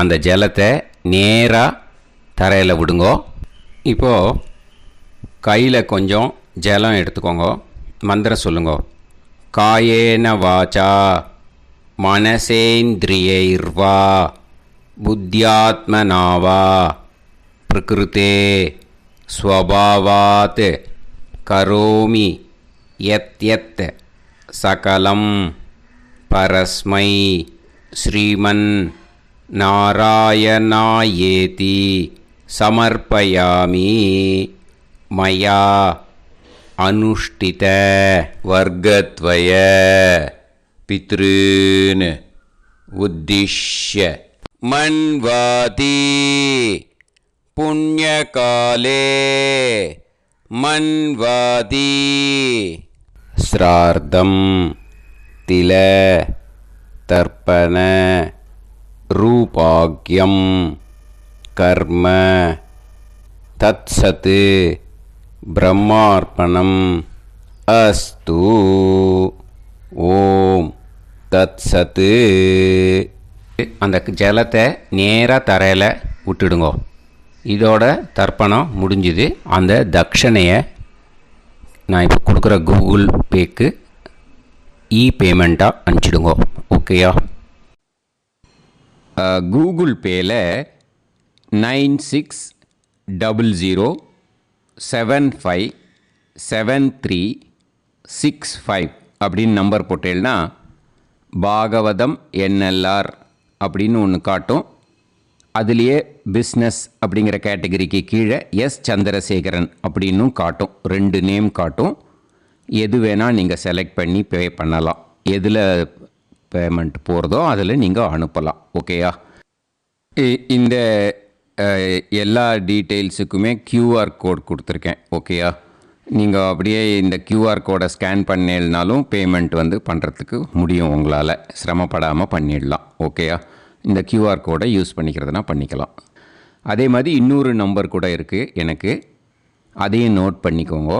அந்த ஜலத்தை நேராக தரையில் விடுங்கோ. இப்போது கையில் கொஞ்சம் ஜலம் எடுத்துக்கோங்க. மந்திரம் சொல்லுங்க. காயேன வாச்சா மனசேந்திரியைர்வா புத்தியாத்மனா வா பிரகிருதே ஸ்வபாவாத் கரோமி யத் சகலம் பரஸ்மை ஸ்ரீமன் நாராயணாயேதி சமர்ப்பயாமி மயா அனுஷ்டித வர்க்கத்வய பித்ருன் உத்திஷ்ய மன்வாதி புண்ணியகாலே மன்வாதி ஸ்ரார்த்தம் தில தர்ப்பண ரூபாக்யம் கர்ம தத்சத் பிரம்மார்ப்பணம் அஸ்து. ஓம் தத்சத். அந்த ஜலத்தை நேராக தரையில் விட்டுடுங்கோ. இதோட தர்ப்பணம் முடிஞ்சுது. அந்த தட்சணையை நான் இப்போ கொடுக்குற கூகுள் பேக்கு பேமெண்ட்டாக அனுப்பிச்சிடுங்கோ. ஓகேயா? கூகுள் பேயில் 9600757365 அப்படின்னு நம்பர் போட்டேன்னா பாகவதம் என்எல்ஆர் அப்படின்னு ஒன்று காட்டும். அதுலேயே பிஸ்னஸ் அப்படிங்கிற கேட்டகரிக்கு கீழே எஸ் சந்திரசேகரன் அப்படின்னும் காட்டும். 2 நேம் காட்டும். எது வேணால் நீங்கள் செலக்ட் பண்ணி பே பண்ணலாம். எதில் பேமெண்ட் போகிறதோ அதில் நீங்கள் அனுப்பலாம். ஓகேயா? இந்த எல்லா டீட்டெயில்ஸுக்குமே QR கோட் கொடுத்துருக்கேன். ஓகேயா? நீங்கள் அப்படியே இந்த QR கோடை ஸ்கேன் பண்ணேனாலும் பேமெண்ட் பண்ணுறதுக்கு முடியும். உங்களால் சிரமப்படாமல் பண்ணிடலாம். ஓகேயா? இந்த QR கோடை யூஸ் பண்ணிக்கிறதுனா பண்ணிக்கலாம். அதே மாதிரி இன்னொரு நம்பர் கூட இருக்குது எனக்கு. அதையும் நோட் பண்ணிக்கோங்க.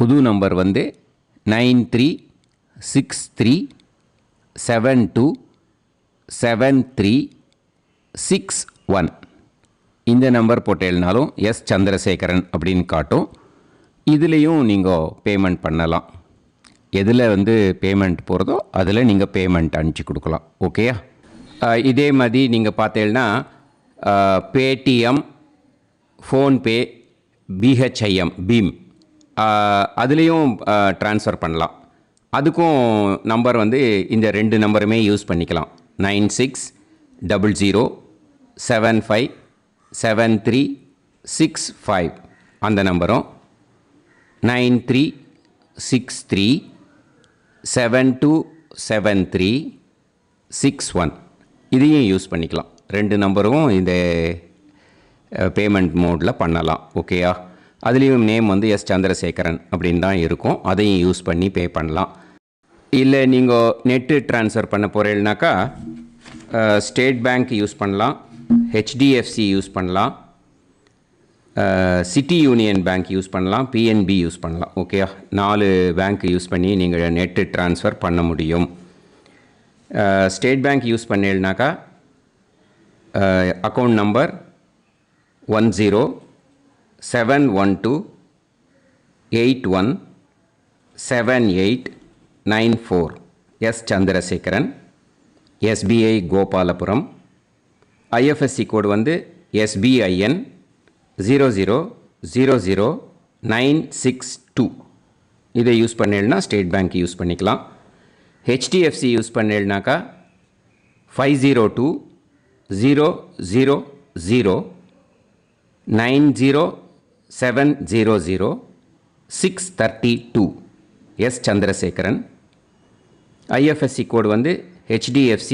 புது நம்பர் 9363727361. இந்த நம்பர் போட்டேனாலும் எஸ் சந்திரசேகரன் அப்படின்னு காட்டும். இதுலேயும் நீங்கள் பேமெண்ட் பண்ணலாம். எதில் பேமெண்ட் போகிறதோ அதில் நீங்கள் பேமெண்ட் அனுப்பிச்சி கொடுக்கலாம். ஓகேயா? இதே மாதிரி நீங்கள் பார்த்தீங்கன்னா பேடிஎம், ஃபோன்பே, பிஹெச்ஐஎம், பீம் அதுலேயும் ட்ரான்ஸ்ஃபர் பண்ணலாம். அதுக்கும் நம்பர் இந்த 2 நம்பருமே யூஸ் பண்ணிக்கலாம். 9600757365 அந்த நம்பரும் 9363727361 இதையும் யூஸ் பண்ணிக்கலாம். 2 நம்பரும் இந்த பேமெண்ட் மோடில் பண்ணலாம். ஓகேயா? அதுலேயும் நேம் எஸ் சந்திரசேகரன் அப்படின்னு தான் இருக்கும். அதையும் யூஸ் பண்ணி பே பண்ணலாம். இல்லை நீங்கள் நெட்டு ட்ரான்ஸ்ஃபர் பண்ண போகிறீங்கனாக்கா ஸ்டேட் பேங்க் யூஸ் பண்ணலாம், ஹெச்டிஎஃப்சி யூஸ் பண்ணலாம், சிட்டி யூனியன் பேங்க் யூஸ் பண்ணலாம், பிஎன்பி யூஸ் பண்ணலாம். ஓகேயா? 4 பேங்க் யூஸ் பண்ணி நீங்கள் நெட்டு ட்ரான்ஸ்ஃபர் பண்ண முடியும். ஸ்டேட் பேங்க் யூஸ் பண்ணீங்கனாக்கா account number 1071281789 S Chandrasekaran, SBI Gopalapuram. IFSC code SBIN 0000962. இதை யூஸ் பண்ணீங்கன்னா ஸ்டேட் பேங்க் யூஸ் பண்ணிக்கலாம். ஹெச்டிஎஃப்சி யூஸ் பண்ணீங்கனாக்கா 5020009007000632 S Chandrasekaran. IFSC code HDFC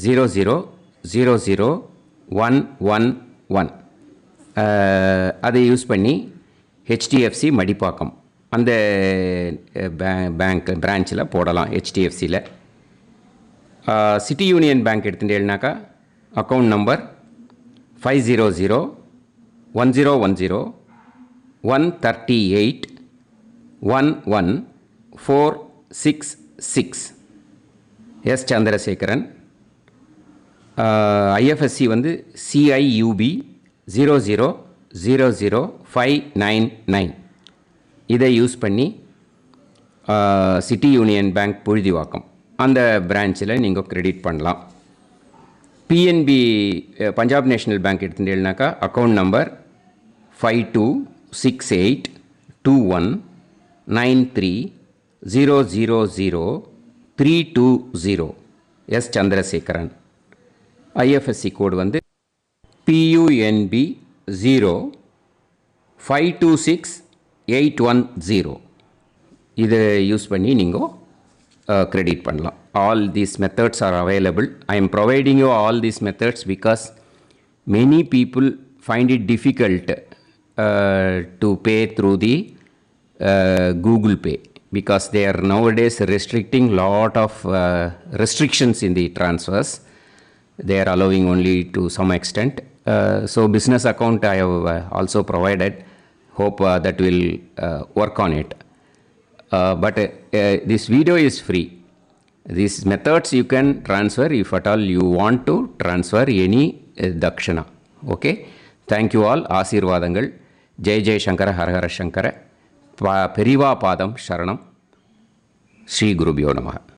0000111. அதை யூஸ் பண்ணி ஹெச்டிஎஃப்சி மடிப்பாக்கம் அந்த பேங்க் பிரான்ச்சில் போடலாம். ஹெச்டிஎஃப்சியில் சிட்டி யூனியன் பேங்க் எடுத்துட்டேன்னாக்கா account number 5001010381146 S Chandrasekaran. IFSC CIUB 0000599. இதை யூஸ் பண்ணி சிட்டி யூனியன் பேங்க் புழுதிவாக்கம் அந்த பிரான்ச்சில் நீங்கள் கிரெடிட் பண்ணலாம். பிஎன்பி பஞ்சாப் நேஷ்னல் பேங்க் எடுத்துட்டீங்கன்னாக்கா account number 52682193000320 S Chandrasekaran. IFSC code வந்து PUNB 0526810. இதை யூஸ் பண்ணி நீங்கள் கிரெடிட் பண்ணலாம். All these methods are available. I'm providing you all these methods because many people find it difficult to pay through the Google Pay because they are nowadays restricting lot of restrictions in the transfers. They are allowing only to some extent. So business account I have also provided. Hope that will work on it. But this video is free. These methods you can transfer if at all you want to transfer any dakshana. Okay. Thank you all. ஆசீர்வாதங்கள். ஜெய் ஜெய் சங்கர ஹரஹர சங்கர. பெரிவா பாதம் சரணம். ஸ்ரீ குருபியோ நமः.